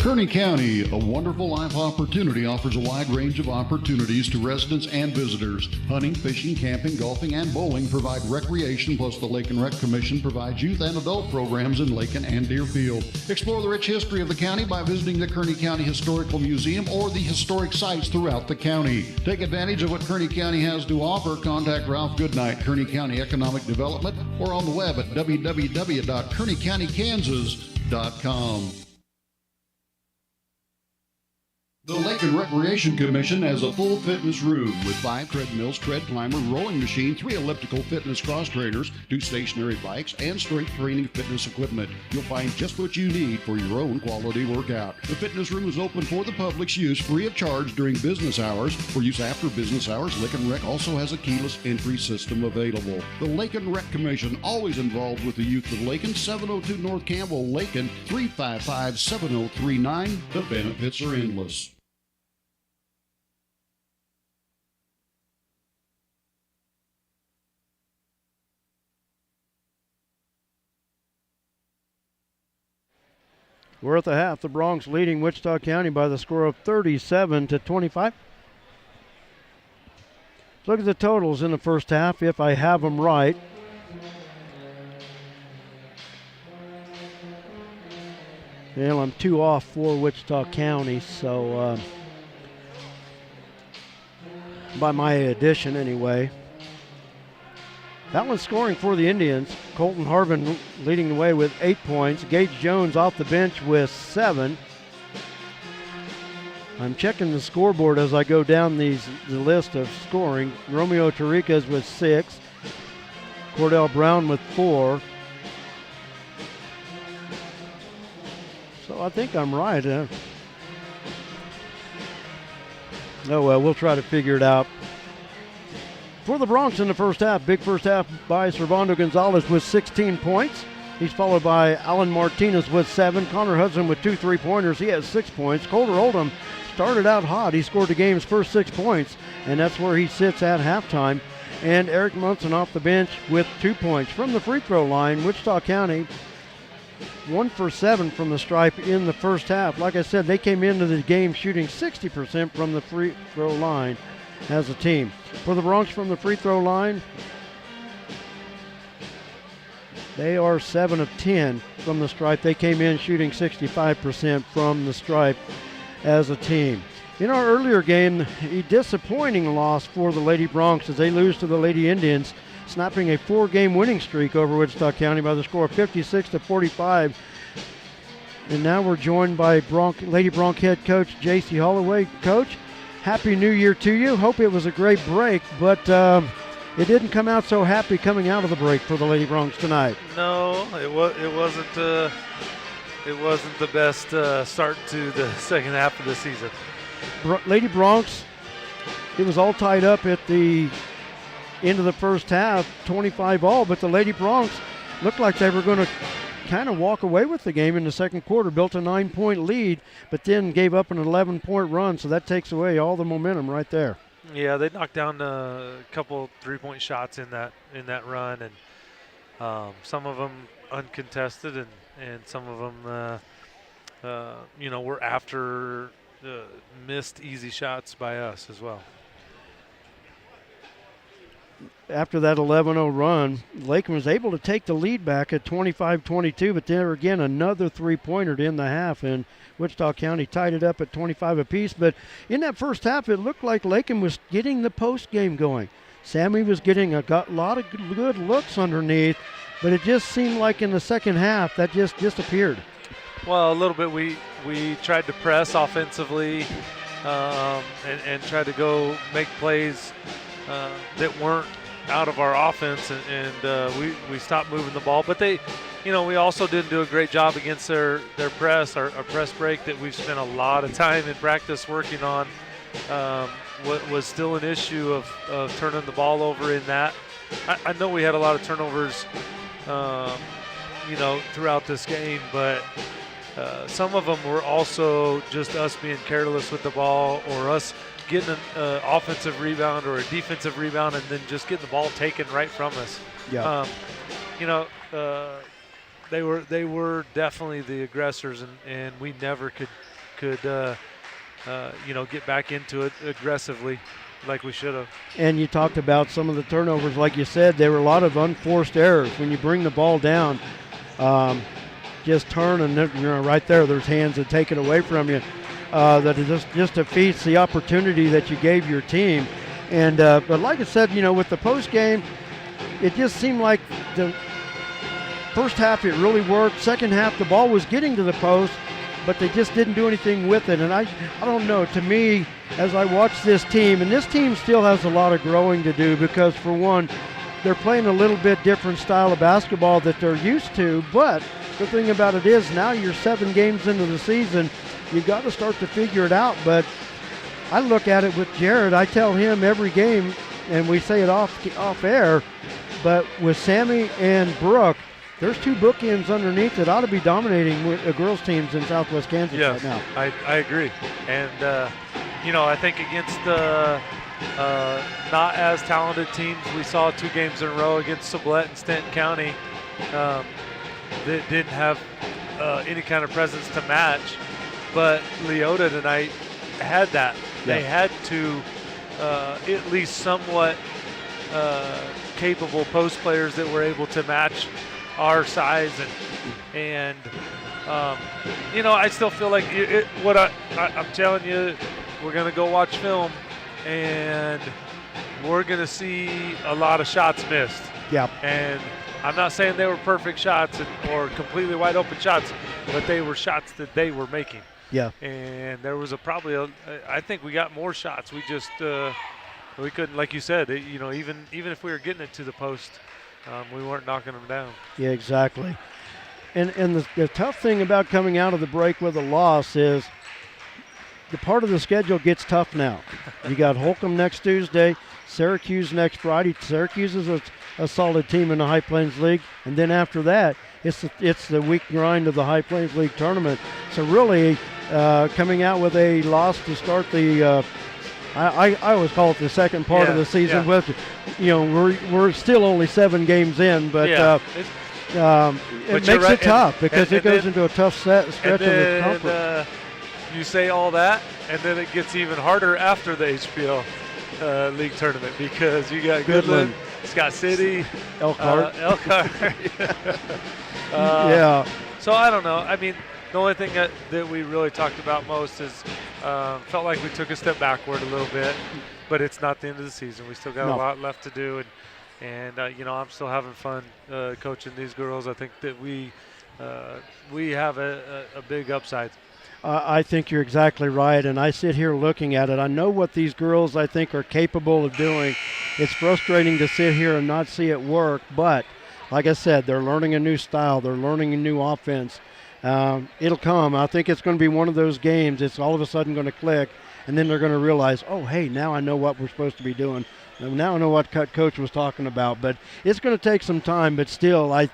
Kearney County, a wonderful life opportunity, offers a wide range of opportunities to residents and visitors. Hunting, fishing, camping, golfing, and bowling provide recreation, plus the Lake and Rec Commission provides youth and adult programs in Lakin and Deerfield. Explore the rich history of the county by visiting the Kearney County Historical Museum or the historic sites throughout the county. Take advantage of what Kearney County has to offer. Contact Ralph Goodnight, Kearney County Economic Development, or on the web at www.kearneycountykansas.com. The Lake and Recreation Commission has a full fitness room with 5 treadmills, tread climber, rowing machine, 3 elliptical fitness cross trainers, 2 stationary bikes, and strength training fitness equipment. You'll find just what you need for your own quality workout. The fitness room is open for the public's use free of charge during business hours. For use after business hours, Lake and Rec also has a keyless entry system available. The Lake and Rec Commission, always involved with the youth of Lakin, 702 North Campbell, Lakin, 355-7039. The benefits are endless. We're at the half. The Bronx leading Wichita County by the score of 37-25. Look at the totals in the first half, if I have them right. Well, I'm 2 off for Wichita County, so by my addition anyway. That one's scoring for the Indians. Colton Harbin leading the way with 8 points. Gage Jones off the bench with 7. I'm checking the scoreboard as I go down the list of scoring. Romeo Tarikas with 6. Cordell Brown with 4. So I think I'm right. Oh, well, we'll try to figure it out. For the Bronx in the first half, big first half by Servando Gonzalez with 16 points. He's followed by Alan Martinez with 7. Connor Hudson with 2 3-pointers. He has 6 points. Colter Oldham started out hot. He scored the game's first 6 points, and that's where he sits at halftime. And Eric Munson off the bench with 2 points. From the free throw line, Wichita County 1 for 7 from the stripe in the first half. Like I said, they came into the game shooting 60% from the free throw line as a team. For the Bronx from the free throw line, they are 7 of 10 from the stripe. They came in shooting 65% from the stripe as a team. In our earlier game, a disappointing loss for the Lady Bronx as they lose to the Lady Indians, snapping a 4-game winning streak over Wichita County by the score of 56-45. And now we're joined by Lady Bronx head coach J.C. Holloway. Coach, Happy New Year to you. Hope it was a great break, but it didn't come out so happy coming out of the break for the Lady Bronx tonight. No, it wasn't the best start to the second half of the season. Lady Bronx, it was all tied up at the end of the first half, 25 all, but the Lady Bronx looked like they were going to kind of walk away with the game in the second quarter, built a 9-point lead, but then gave up an 11-point run, so that takes away all the momentum right there. Yeah, they knocked down a couple 3-point shots in that run, and some of them uncontested, and some of them, were after missed easy shots by us as well. After that 11-0 run, Lakin was able to take the lead back at 25-22, but there again another 3-pointer in the half, and Wichita County tied it up at 25 apiece. But in that first half, it looked like Lakin was getting the post game going. Sammy was getting a lot of good looks underneath, but it just seemed like in the second half that just disappeared. Well, a little bit. We tried to press offensively and tried to go make plays that weren't out of our offense, and we stopped moving the ball. But we also didn't do a great job against their press, our press break that we've spent a lot of time in practice working on. What was still an issue of turning the ball over in that. I know we had a lot of turnovers, throughout this game, but some of them were also just us being careless with the ball, or us getting an offensive rebound or a defensive rebound and then just getting the ball taken right from us. Yeah. They were definitely the aggressors, and we never could could, get back into it aggressively like we should have. And you talked about some of the turnovers. Like you said, there were a lot of unforced errors. When you bring the ball down, just turn and right there's hands that take it away from you. That it just defeats the opportunity that you gave your team. And but like I said, with the post game, it just seemed like the first half it really worked. Second half, the ball was getting to the post, but they just didn't do anything with it. And I don't know. To me, as I watch this team, and this team still has a lot of growing to do because, for one, they're playing a little bit different style of basketball that they're used to. But the thing about it is now you're 7 games into the season. You've got to start to figure it out. But I look at it with Jared. I tell him every game, and we say it off air, but with Sammy and Brooke, there's 2 bookends underneath that ought to be dominating with the girls' teams in Southwest Kansas right now. I agree. And, I think against the not as talented teams, we saw 2 games in a row against Sublette and Stanton County that didn't have any kind of presence to match. But Leota tonight had that. Yeah. They had 2 at least somewhat capable post players that were able to match our size, and I still feel like I'm telling you, we're gonna go watch film, and we're gonna see a lot of shots missed. Yeah. And I'm not saying they were perfect shots or completely wide open shots, but they were shots that they were making. Yeah. And there was I think we got more shots. We just we couldn't, like you said, even if we were getting it to the post. We weren't knocking them down. Yeah, exactly. And the tough thing about coming out of the break with a loss is the part of the schedule gets tough now. You got Holcomb next Tuesday, Syracuse next Friday. Syracuse is a solid team in the High Plains League. And then after that, it's the week grind of the High Plains League tournament. So really coming out with a loss to start the I always call it the second part of the season. With, we're still only 7 games in, but it makes it tough because it goes into a tough stretch of the conference. You say all that, and then it gets even harder after the HPL League tournament because you got Goodland, Scott City, Elkhart. So I don't know. I mean, the only thing that we really talked about most is felt like we took a step backward a little bit, but it's not the end of the season. We still got a lot left to do, and I'm still having fun coaching these girls. I think that we have a big upside. I think you're exactly right, and I sit here looking at it. I know what these girls, I think, are capable of doing. It's frustrating to sit here and not see it work, but like I said, they're learning a new style. They're learning a new offense. It'll come. I think it's going to be one of those games. It's all of a sudden going to click, and then they're going to realize, oh, hey, now I know what we're supposed to be doing. Now I know what Coach was talking about. But it's going to take some time, but still, I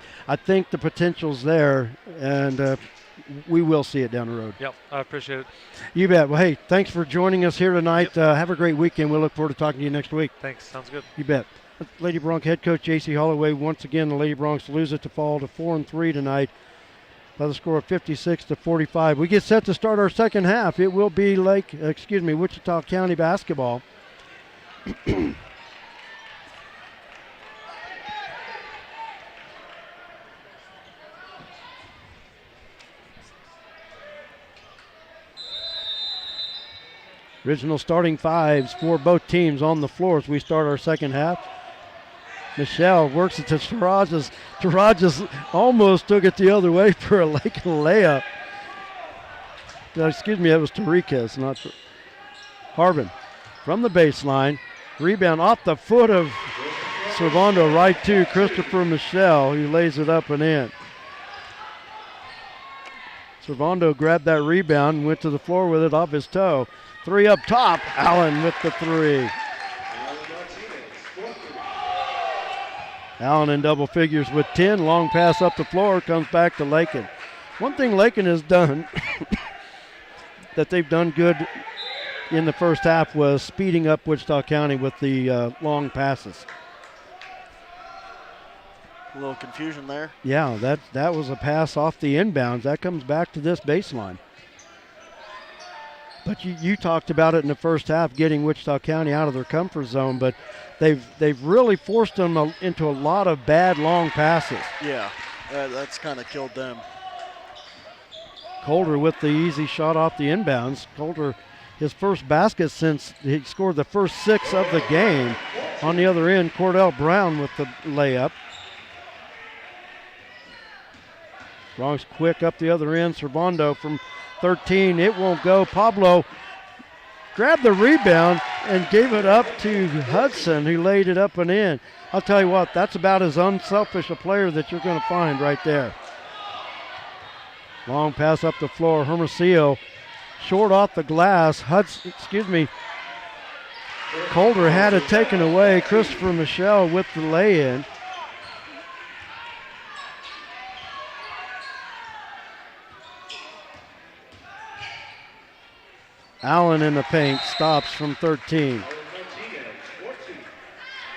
think the potential's there, and we will see it down the road. Yep, I appreciate it. You bet. Well, hey, thanks for joining us here tonight. Yep. Have a great weekend. We'll look forward to talking to you next week. Thanks. Sounds good. You bet. Lady Bronx head coach J.C. Holloway. Once again, the Lady Bronx lose it to fall to 4-3 tonight by the score of 56-45. We get set to start our second half. It will be Wichita County basketball. Original starting 5s for both teams on the floor as we start our second half. Michelle works it to Tarajas. Tarajas almost took it the other way for a Lakin layup. Excuse me, that was Tarikas, not Harbin. From the baseline, rebound off the foot of Servando right to Christopher Michelle, who lays it up and in. Servando grabbed that rebound and went to the floor with it off his toe. 3 up top, Allen with the 3. Allen in double figures with 10. Long pass up the floor, comes back to Lakin. One thing Lakin has done that they've done good in the first half was speeding up Wichita County with the long passes. A little confusion there. Yeah, that was a pass off the inbounds. That comes back to this baseline. But you talked about it in the first half, getting Wichita County out of their comfort zone, but they've really forced them into a lot of bad long passes. Yeah, that's kind of killed them. Coulter with the easy shot off the inbounds. Coulter, his first basket since he scored the first 6 of the game. On the other end, Cordell Brown with the layup. Bronx quick up the other end. Servando from 13. It won't go. Pablo grabbed the rebound and gave it up to Hudson, who laid it up and in. I'll tell you what, that's about as unselfish a player that you're going to find right there. Long pass up the floor. Hermosillo short off the glass. Coulter had it taken away. Christopher Michelle with the lay-in. Allen in the paint, stops from 13.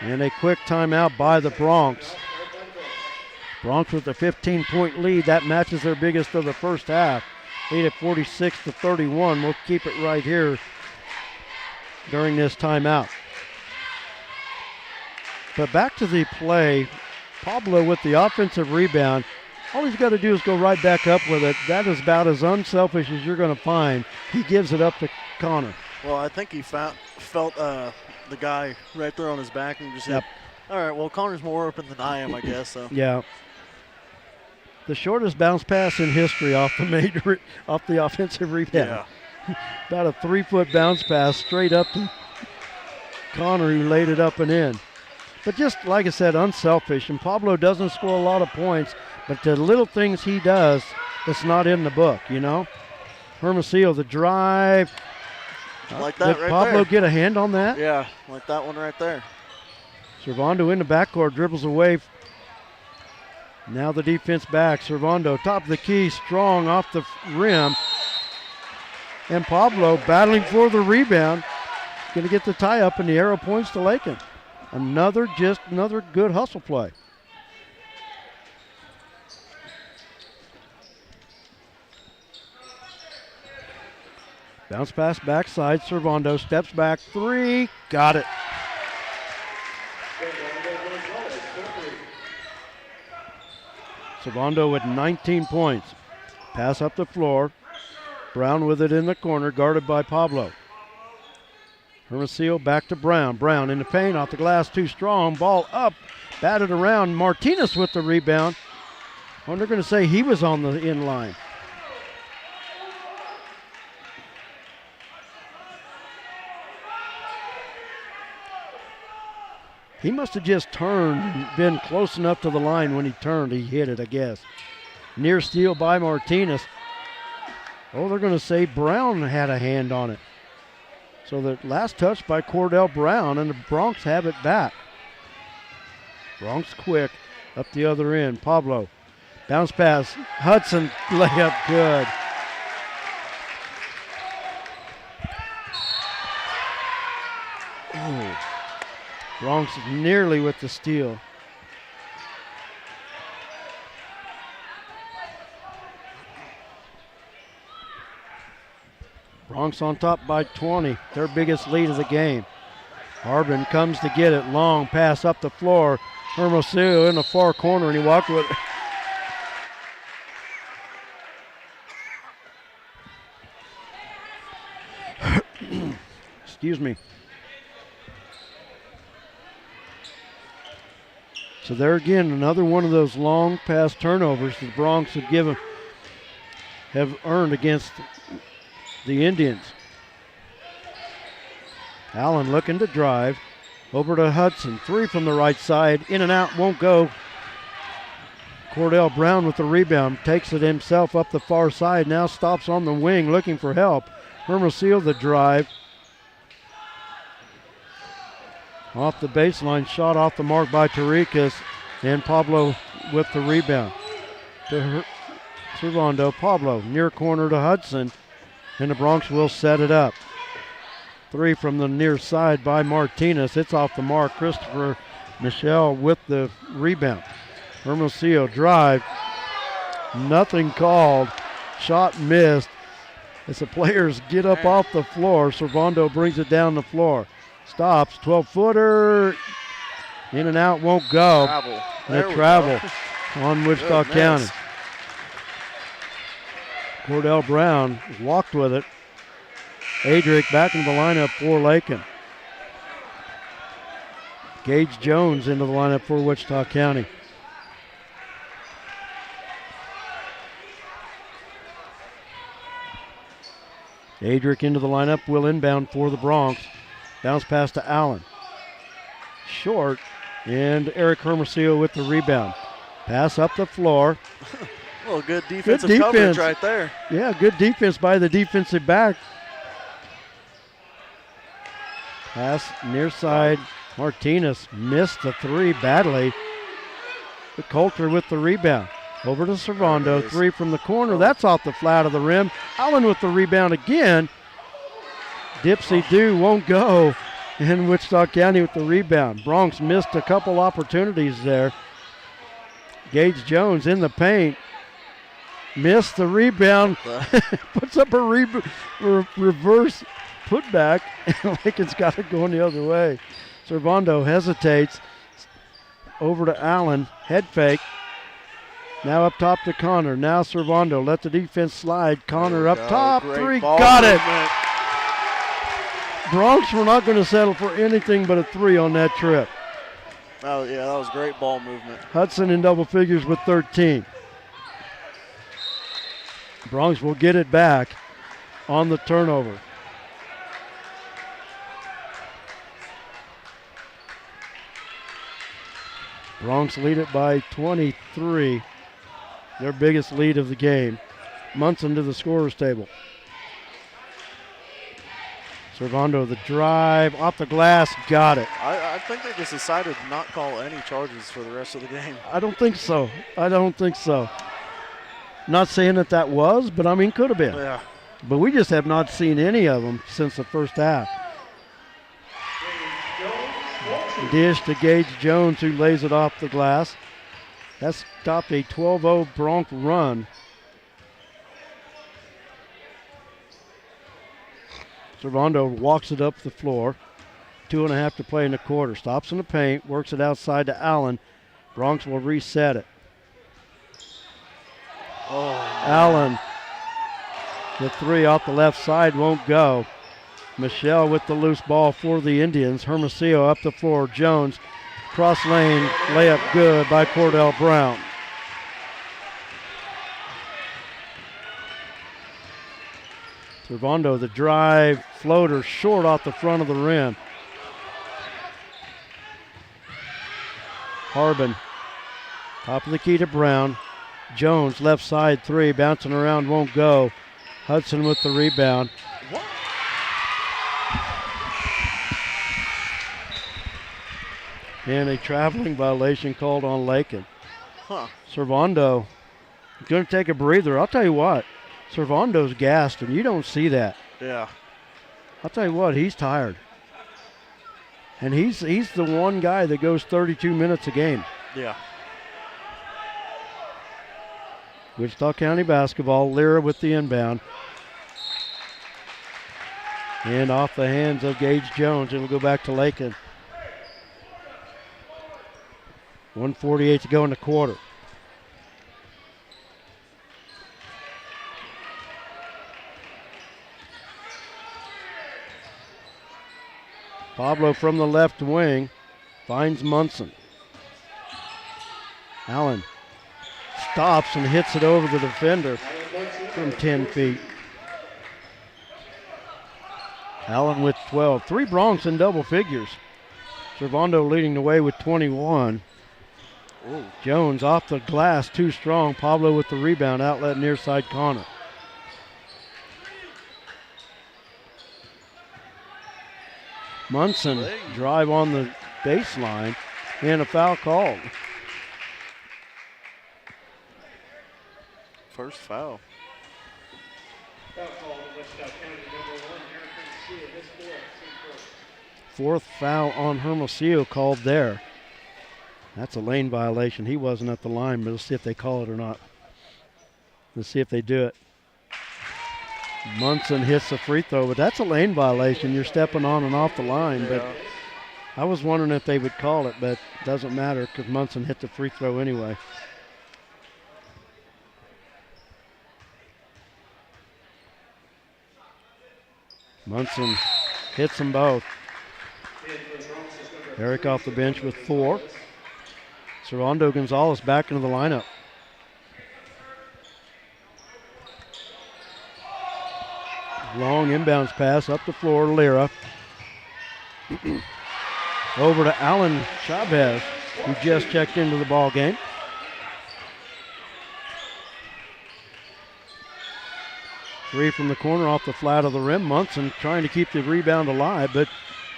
And a quick timeout by the Bronx. Bronx with a 15-point lead. That matches their biggest of the first half. Lead at 46-31. We'll keep it right here during this timeout. But back to the play. Pablo with the offensive rebound. All he's got to do is go right back up with it. That is about as unselfish as you're going to find. He gives it up to Connor. Well, I think he felt the guy right there on his back and just said, all right, well, Connor's more open than I am, I guess. So. Yeah. The shortest bounce pass in history off the offensive rebound. Yeah. About a 3-foot bounce pass straight up to Connor, who laid it up and in. But just like I said, unselfish. And Pablo doesn't score a lot of points, but the little things he does, it's not in the book, you know. Hermosillo, the drive. Like that Did right Pablo there. get a hand on that? Yeah, like that one right there. Servando in the backcourt, dribbles away. Now the defense back. Servando, top of the key, strong off the rim. And Pablo battling for the rebound. Going to get the tie up, and the arrow points to Lakin. Another good hustle play. Bounce pass backside. Servando steps back. 3. Got it. Servando with 19 points. Pass up the floor. Brown with it in the corner, guarded by Pablo. Hermosillo back to Brown. Brown in the paint, off the glass, too strong. Ball up, batted around. Martinez with the rebound. Well, they're going to say he was on the in line. He must have just turned and been close enough to the line when he turned. He hit it, I guess. Near steal by Martinez. Oh, they're going to say Brown had a hand on it. So the last touch by Cordell Brown, and the Bronx have it back. Bronx quick up the other end. Pablo. Bounce pass. Hudson layup good. Oh. Bronx nearly with the steal. Bronx on top by 20, their biggest lead of the game. Harbin comes to get it. Long pass up the floor. Hermosillo in the far corner, and he walked with it. Excuse me. So there again, another one of those long pass turnovers the Bronx have earned against the Indians. Allen looking to drive. Over to Hudson. 3 from the right side. In and out, won't go. Cordell Brown with the rebound. Takes it himself up the far side. Now stops on the wing looking for help. Hermosillo the drive. Off the baseline, shot off the mark by Tarikas, and Pablo with the rebound. To Servando. Pablo near corner to Hudson, and the Bronx will set it up. 3 from the near side by Martinez. It's off the mark. Christopher Michelle with the rebound. Hermosillo drive. Nothing called. Shot missed. As the players get up off the floor, Servando brings it down the floor. Stops, 12-footer, in and out, won't go. Travel. And There a we travel go. on Wichita Good County. miss. Cordell Brown walked with it. Adric back into the lineup for Lakin. Gage Jones into the lineup for Wichita County. Adric into the lineup, will inbound for the Bronx. Bounce pass to Allen. Short, and Eric Hermosillo with the rebound. Pass up the floor. Well, good defensive defense. coverage right there. Yeah, good defense by the defensive back. Pass near side. Martinez missed the three badly. But Coulter with the rebound. Over to Servando, three from the corner. That's off the flat of the rim. Allen with the rebound again. Dipsy-do won't go. And Wichita County with the rebound. Bronx missed a couple opportunities there. Gage Jones in the paint. Missed the rebound. Puts up a reverse putback. And Lakin's got it going the other way. Servando hesitates. Over to Allen. Head fake. Now up top to Connor. Now Servando. Let the defense slide. Connor up top. Great Three. ball Got it. movement. Bronx were not going to settle for anything but a three on that trip. Oh, yeah, that was great ball movement. Hudson in double figures with 13. Bronx will get it back on the turnover. Bronx lead it by 23. Their biggest lead of the game. Munson to the scorer's table. Servando the drive, off the glass, got it. I think they just decided to not call any charges for the rest of the game. I don't think so. Not saying that was, but I mean, could have been. Yeah. But we just have not seen any of them since the first half. Dish to Gage Jones, who lays it off the glass. That's stopped a 12-0 Bronx run. Servando walks it up the floor. 2.5 to play in the quarter. Stops in the paint, works it outside to Allen. Bronx will reset it. Oh, Allen, the three off the left side won't go. Michelle with the loose ball for the Indians. Hermosillo up the floor. Jones, cross lane, layup good by Cordell Brown. Servando the drive, floater short off the front of the rim. Harbin, top of the key to Brown. Jones, left side three, bouncing around, won't go. Hudson with the rebound. what? And a traveling violation called on Lakin. Huh. Servando going to take a breather. I'll tell you what, Servando's gassed, and you don't see that. Yeah. I'll tell you what, he's tired. And he's the one guy that goes 32 minutes a game. Yeah. Wichita County basketball, Lyra with the inbound. And off the hands of Gage Jones, it'll go back to Lakin. 1:48 to go in the quarter. Pablo from the left wing finds Munson. Allen stops and hits it over the defender from 10 feet. Allen with 12. Three Bronx in double figures. Servando leading the way with 21. Ooh. Jones off the glass, too strong. Pablo with the rebound, outlet near side Connor. Munson drive on the baseline and a foul called. First foul. Foul call on Wichita County, number 1, Eric Hermosillo, his fourth. Fourth foul on Hermosillo called there. That's a lane violation. He wasn't at the line, but let's see if they call it or not. Let's see if they do it. Munson hits the free throw, but that's a lane violation. You're stepping on and off the line. Yeah. But I was wondering if they would call it, but it doesn't matter because Munson hit the free throw anyway. Munson hits them both. Eric off the bench with 4. Servando Gonzalez back into the lineup. Long inbounds pass up the floor, Lira. Over to Alan Chavez, who just checked into the ball game. Three from the corner off the flat of the rim. Munson trying to keep the rebound alive, but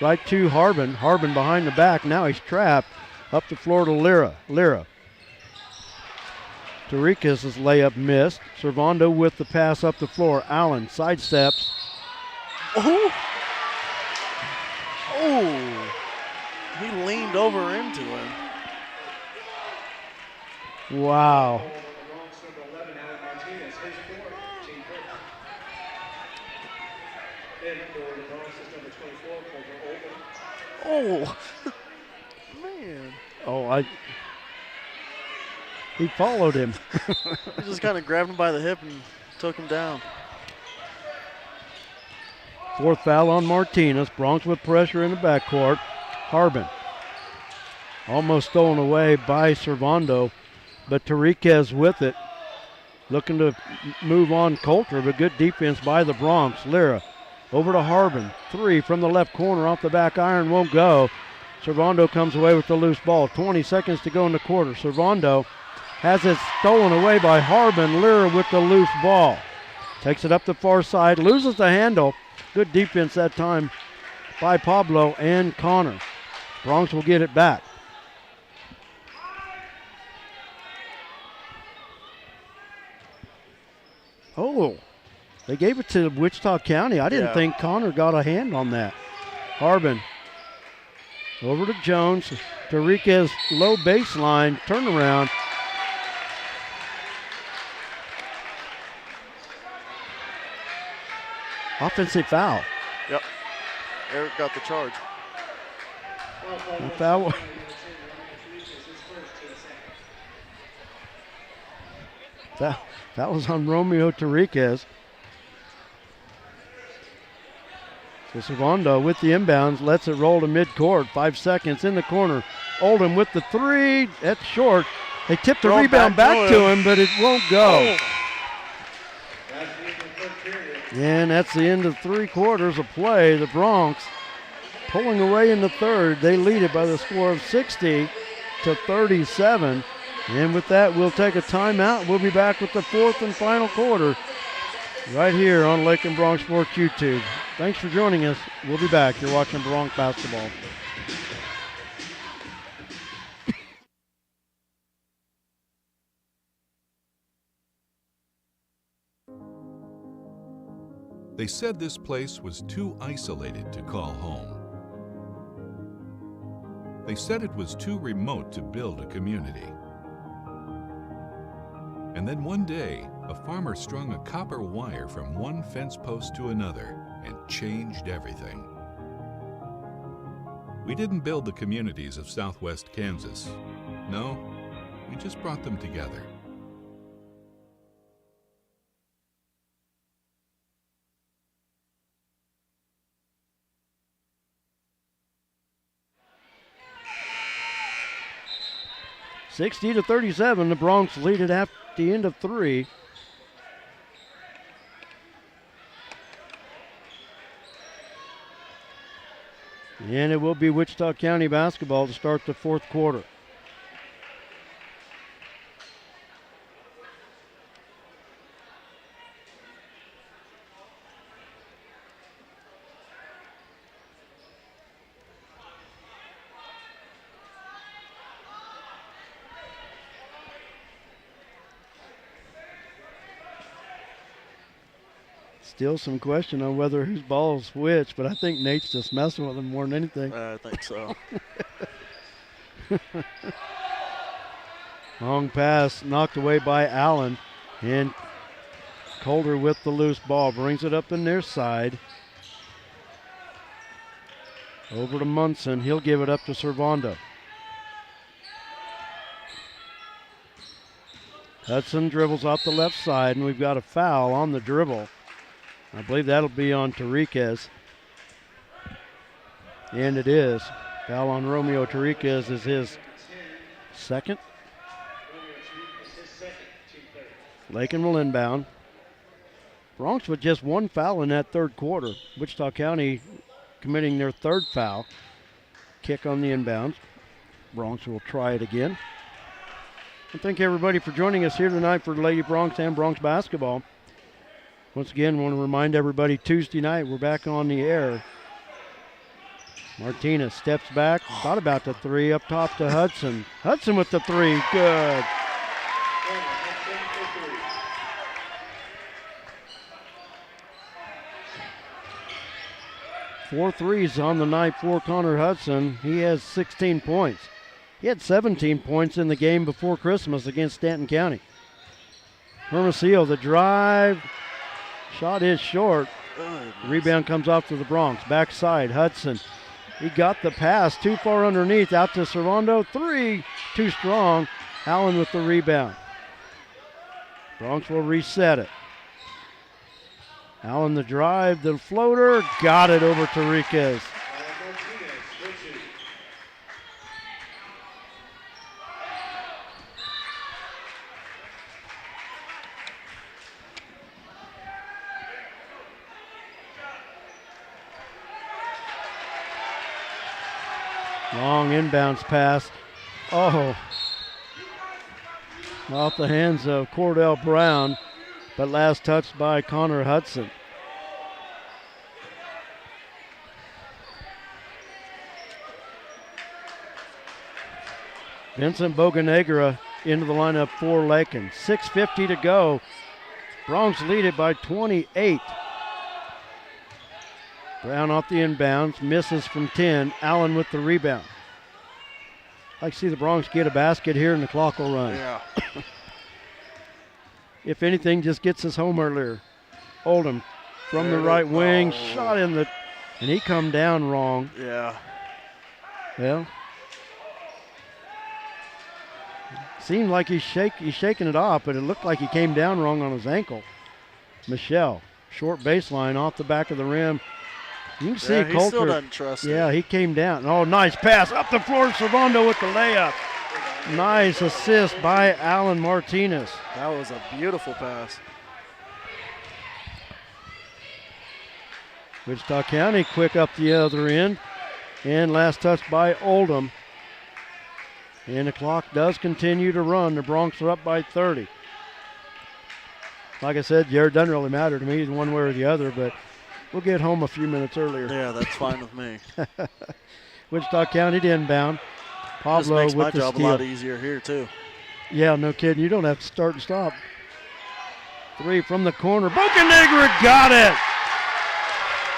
right to Harbin. Harbin behind the back. Now he's trapped. Up the floor to Lira. Tarikas' layup missed. Servando with the pass up the floor. Allen sidesteps. Oh! He leaned over into him. Wow. Oh, man. Oh, he followed him. He just kind of grabbed him by the hip and took him down. 4th foul on Martinez. Bronx with pressure in the backcourt. Harbin almost stolen away by Servando, but Tariquez with it. Looking to move on Coulter, but good defense by the Bronx. Lira over to Harbin. 3 from the left corner off the back iron, won't go. Servando comes away with the loose ball. 20 seconds to go in the quarter. Servando has it stolen away by Harbin. Lira with the loose ball. Takes it up the far side, loses the handle. Good defense that time by Pablo and Connor. Bronx will get it back. Oh, they gave it to Wichita County. I didn't think Connor got a hand on that. Harbin over to Jones. Tariquez low baseline turnaround. Offensive foul. Yep. Eric got the charge. Foul. That was on Romeo Tariquez. So Servando with the inbounds, lets it roll to midcourt. 5 seconds in the corner. Oldham with the 3. That's short. They tipped the rebound back to him, but it won't go. Oh. And that's the end of 3 quarters of play. The Bronx pulling away in the third. They lead it by the score of 60-37. And with that, we'll take a timeout. We'll be back with the 4th and final quarter right here on Lakin Bronx Sports YouTube. Thanks for joining us. We'll be back. You're watching Bronx basketball. They said this place was too isolated to call home. They said it was too remote to build a community. And then one day, a farmer strung a copper wire from one fence post to another and changed everything. We didn't build the communities of Southwest Kansas. No, we just brought them together. (60-37). The Bronx lead it at the end of 3. And it will be Wichita County basketball to start the 4th quarter. Still some question on whether whose ball is which, but I think Nate's just messing with him more than anything. I think so. Long pass knocked away by Allen. And Holder with the loose ball, brings it up the near side. Over to Munson. He'll give it up to Servando. Hudson dribbles off the left side, and we've got a foul on the dribble. I believe that'll be on Tariquez. And it is. Foul on Romeo Tariquez is his second. Lakin will inbound. Bronx with just one foul in that third quarter. Wichita County committing their third foul. Kick on the inbounds. Bronx will try it again. And thank everybody for joining us here tonight for Lady Bronx and Bronx basketball. Once again, want to remind everybody Tuesday night we're back on the air. Martinez steps back, thought about the three, up top to Hudson. Hudson with the three, good. Four threes on the night for Connor Hudson. He has 16 points. He had 17 points in the game before Christmas against Stanton County. Hermosillo, the drive. Shot is short. Rebound comes off to the Bronx. Backside, Hudson. He got the pass too far underneath. Out to Servando. Three, too strong. Allen with the rebound. Bronx will reset it. Allen the drive, the floater. Got it over to Riquez. Long inbounds pass. Oh. Off the hands of Cordell Brown, but last touched by Connor Hudson. Vincent Bocanegra into the lineup for Lakin. 6:50 to go. Bronx lead it by 28. Brown off the inbounds, misses from 10. Allen with the rebound. I'd like to see the Bronx get a basket here and the clock will run. Yeah. If anything, just gets us home earlier. Oldham from the right wing, shot in the, and he come down wrong. Yeah. Well, seemed like he's shaking it off, but it looked like he came down wrong on his ankle. Michelle, short baseline off the back of the rim. You can see he Coulter. still doesn't trust it. Yeah, he came down. Oh, nice pass up the floor. Servando with the layup. Nice assist by Alan Martinez. That was a beautiful pass. Wichita County quick up the other end. And last touch by Oldham. And the clock does continue to run. The Bronx are up by 30. Like I said, Jared, doesn't really matter to me one way or the other, but we'll get home a few minutes earlier. Yeah, that's fine with me. Wichita County to inbound. Pablo Just makes with my the job steal. a lot easier here, too. Yeah, no kidding. You don't have to start and stop. Three from the corner. Bocanegra got it.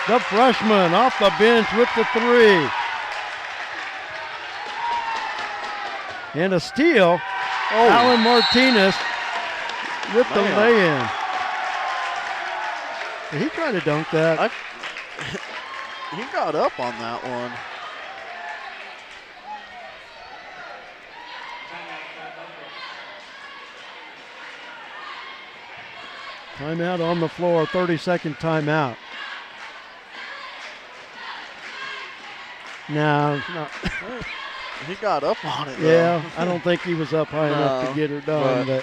The freshman off the bench with the three. And a steal. Alan Martinez with the lay-in. Did he try to dunk that? He got up on that one. Timeout on the floor, 30-second timeout. No. He got up on it, Yeah, though. I don't think he was up high enough to get her done.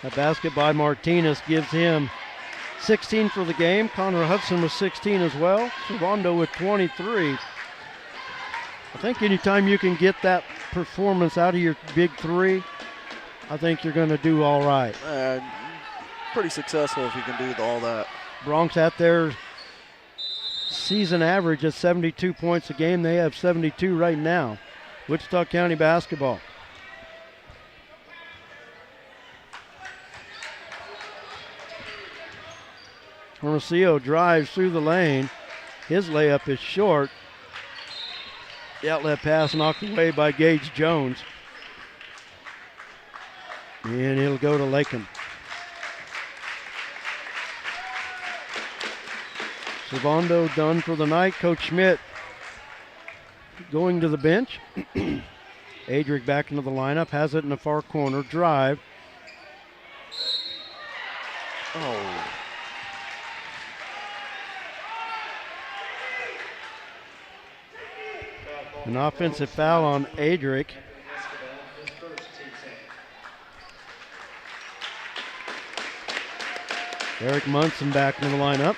But a basket by Martinez gives him 16 for the game. Connor Hudson with 16 as well. Servando with 23. I think anytime you can get that performance out of your big three, I think you're going to do all right. Pretty successful if you can do all that. Bronx at their season average at 72 points a game. They have 72 right now. Wichita County basketball. Hermosillo drives through the lane. His layup is short. The outlet pass knocked away by Gage Jones. And it'll go to Lakin. Servando done for the night. Coach Schmidt going to the bench. Adric back into the lineup, has it in the far corner. Drive. Oh. An offensive foul on Adric. Eric Munson back in the lineup.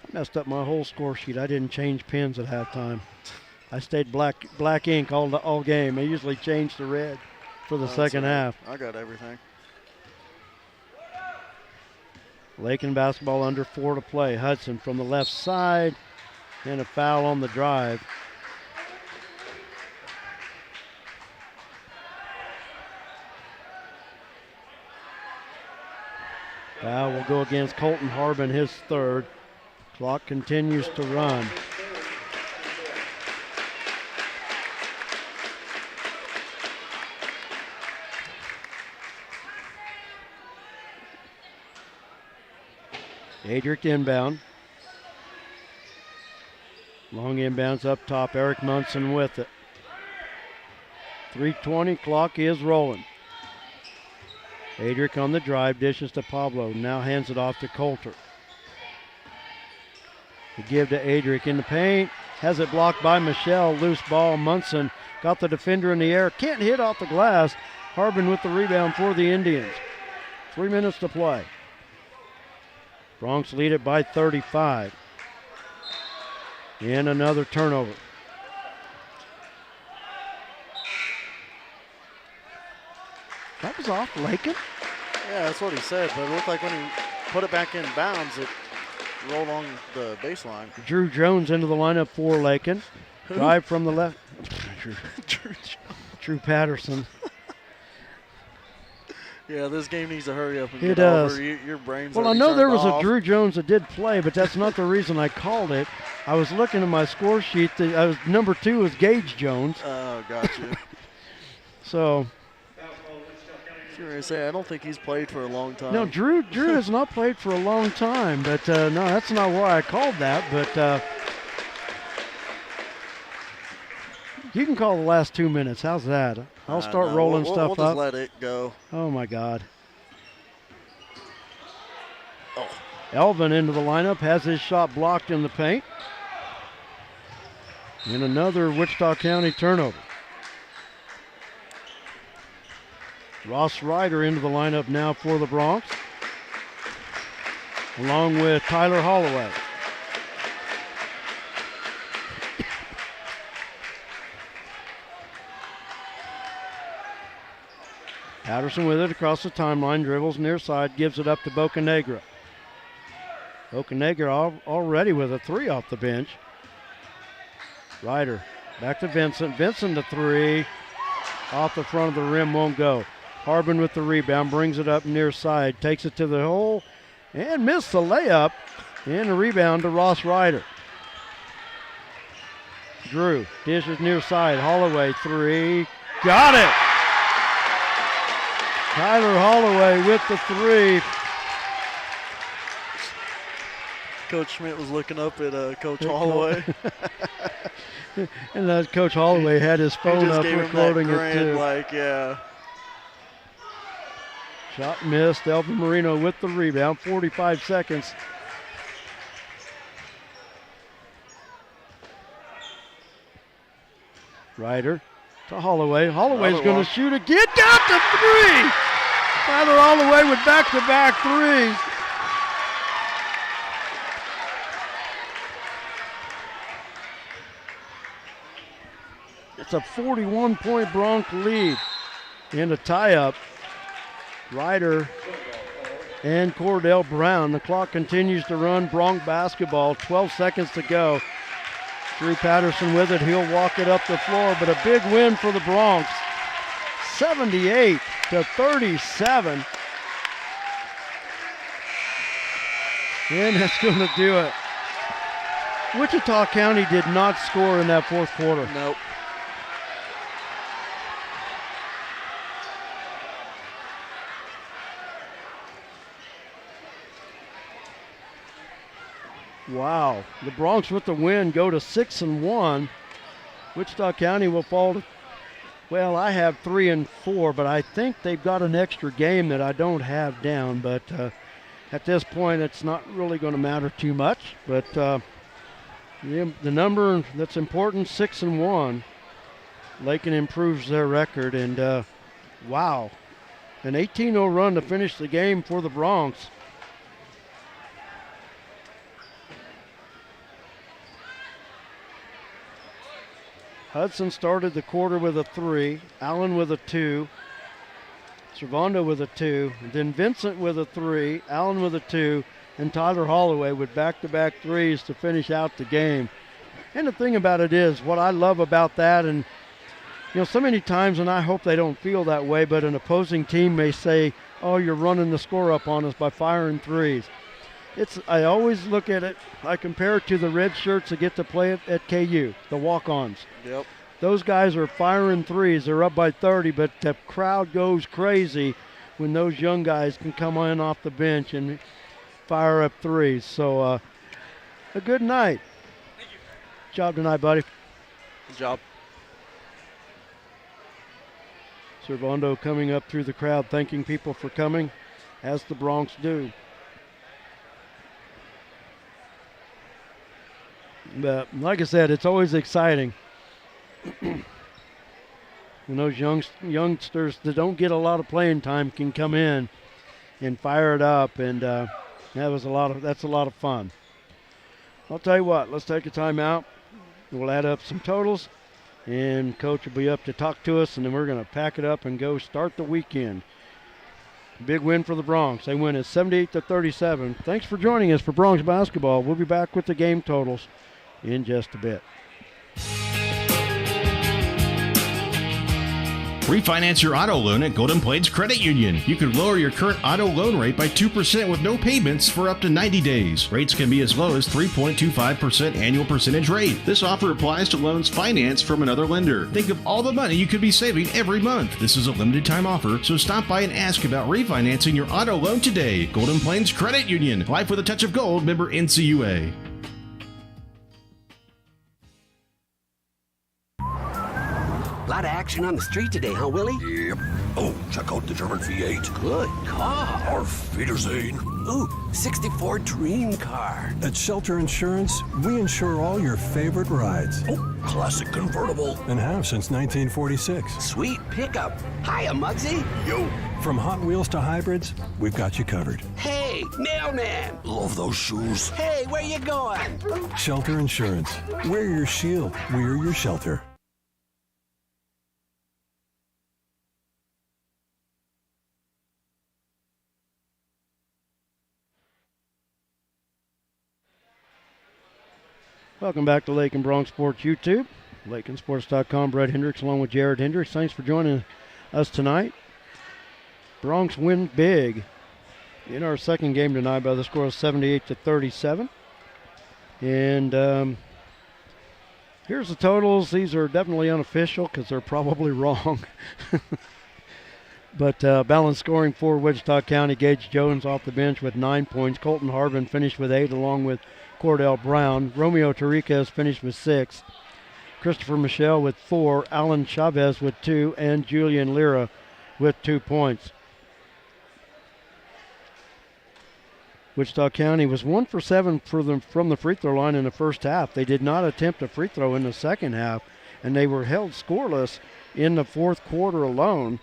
I messed up my whole score sheet. I didn't change pins at halftime. I stayed black ink all game. I usually change to red for the second half. I got everything. Lakin basketball under 4 to play. Hudson from the left side, and a foul on the drive. Foul will go against Colton Harbin, his third. Clock continues to run. Adric inbound. Long inbounds up top. Eric Munson with it. 3:20, clock is rolling. Adric on the drive, dishes to Pablo. Now hands it off to Coulter. The give to Adric in the paint. Has it blocked by Michelle. Loose ball. Munson got the defender in the air. Can't hit off the glass. Harbin with the rebound for the Indians. 3 minutes to play. Bronx lead it by 35. And another turnover. That was off Lakin? Yeah, that's what he said, but it looked like when he put it back in bounds, it rolled on the baseline. Drew Jones into the lineup for Lakin. Drive from the left. Drew Patterson. Yeah, this game needs to hurry up and It get does. over. Your brain's Well, I already know there turned was off. a Drew Jones that did play, but that's not the reason I called it. I was looking at my score sheet. Number 2 was Gage Jones. Oh, gotcha. So, I was going to say, I don't think he's played for a long time. no, Drew has not played for a long time, but no, that's not why I called that. But you can call the last 2 minutes. How's that? I'll start No, rolling we'll stuff just up. let it go. Oh, my God. Oh. Elvin into the lineup, has his shot blocked in the paint. And another Wichita County turnover. Ross Ryder into the lineup now for the Bronx, along with Tyler Holloway. Patterson with it across the timeline, dribbles near side, gives it up to Bocanegra. Bocanegra already with a 3 off the bench. Ryder back to Vincent. Vincent to 3. Off the front of the rim, won't go. Harbin with the rebound, brings it up near side, takes it to the hole, and missed the layup. And the rebound to Ross Ryder. Drew dishes near side. Holloway 3. Got it! Tyler Holloway with the 3. Coach Schmidt was looking up at Coach Holloway. And Coach Holloway had his He phone just up gave him recording that it grin, too. like, yeah. Shot missed. Elvin Marino with the rebound. 45 seconds. Ryder to Holloway. Holloway's going to shoot again. Got the 3! Tyler Holloway with back-to-back 3s. It's a 41-point Bronx lead. And a tie-up. Ryder and Cordell Brown. The clock continues to run. Bronx basketball. 12 seconds to go. Drew Patterson with it. He'll walk it up the floor, but a big win for the Bronx. 78-37. And that's going to do it. Wichita County did not score in that fourth quarter. Nope. Wow. The Bronx with the win go to 6-1. Wichita County will fall to, well, I have 3-4, but I think they've got an extra game that I don't have down. But at this point, it's not really going to matter too much. But the number that's important, 6-1. Lakin improves their record. And wow, an 18-0 run to finish the game for the Bronx. Hudson started the quarter with a 3, Allen with a 2, Servando with a 2, then Vincent with a 3, Allen with a 2, and Tyler Holloway with back-to-back threes to finish out the game. And the thing about it is, what I love about that, and so many times, and I hope they don't feel that way, but an opposing team may say, oh, you're running the score up on us by firing threes. I always look at it, I compare it to the red shirts that get to play at KU, the walk-ons. Yep. Those guys are firing threes. They're up by 30, but the crowd goes crazy when those young guys can come in off the bench and fire up threes. So a good night. Job tonight, buddy. Good job. Servando coming up through the crowd, thanking people for coming, as the Bronx do. But like I said, it's always exciting when those youngsters that don't get a lot of playing time can come in and fire it up, and that's a lot of fun. I'll tell you what, let's take a timeout. We'll add up some totals, and Coach will be up to talk to us, and then we're going to pack it up and go start the weekend. Big win for the Bronx. They win at 78-37. Thanks for joining us for Bronx basketball. We'll be back with the game totals in just a bit. Refinance your auto loan at Golden Plains Credit Union. You could lower your current auto loan rate by 2% with no payments for up to 90 days. Rates can be as low as 3.25% annual percentage rate. This offer applies to loans financed from another lender. Think of all the money you could be saving every month. This is a limited time offer, so stop by and ask about refinancing your auto loan today. Golden Plains Credit Union. Life with a touch of gold. Member NCUA. A lot of action on the street today, huh, Willie? Yep. Oh, check out the German V8. Good car. Auf Wiedersehen. Ooh, 64 dream car. At Shelter Insurance, we insure all your favorite rides. Oh, classic convertible. And have since 1946. Sweet pickup. Hiya, Muggsy. Yo. From Hot Wheels to hybrids, we've got you covered. Hey, mailman. Love those shoes. Hey, where you going? Shelter Insurance. We're your shield. We're your shelter. Welcome back to Lakin Bronx Sports YouTube. LakinSports.com, Brett Hendricks along with Jared Hendricks. Thanks for joining us tonight. Bronx win big in our second game tonight by the score of 78-37. And here's the totals. These are definitely unofficial because they're probably wrong. But balanced scoring for Wichita County. Gage Jones off the bench with 9 points. Colton Harbin finished with 8 along with Cordell Brown. Romeo Tariquez finished with 6. Christopher Michelle with 4. Alan Chavez with 2. And Julian Lira with 2 points. Wichita County was 1 for 7 from the free throw line in the first half. They did not attempt a free throw in the second half, and they were held scoreless in the fourth quarter alone.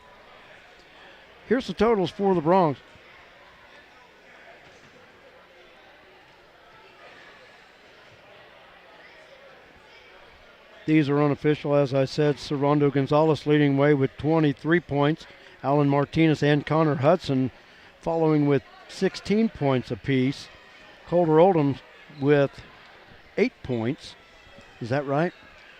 Here's the totals for the Bronx. These are unofficial, as I said. Servando Gonzalez leading way with 23 points. Alan Martinez and Connor Hudson following with 16 points apiece. Colter Oldham with 8 points. Is that right?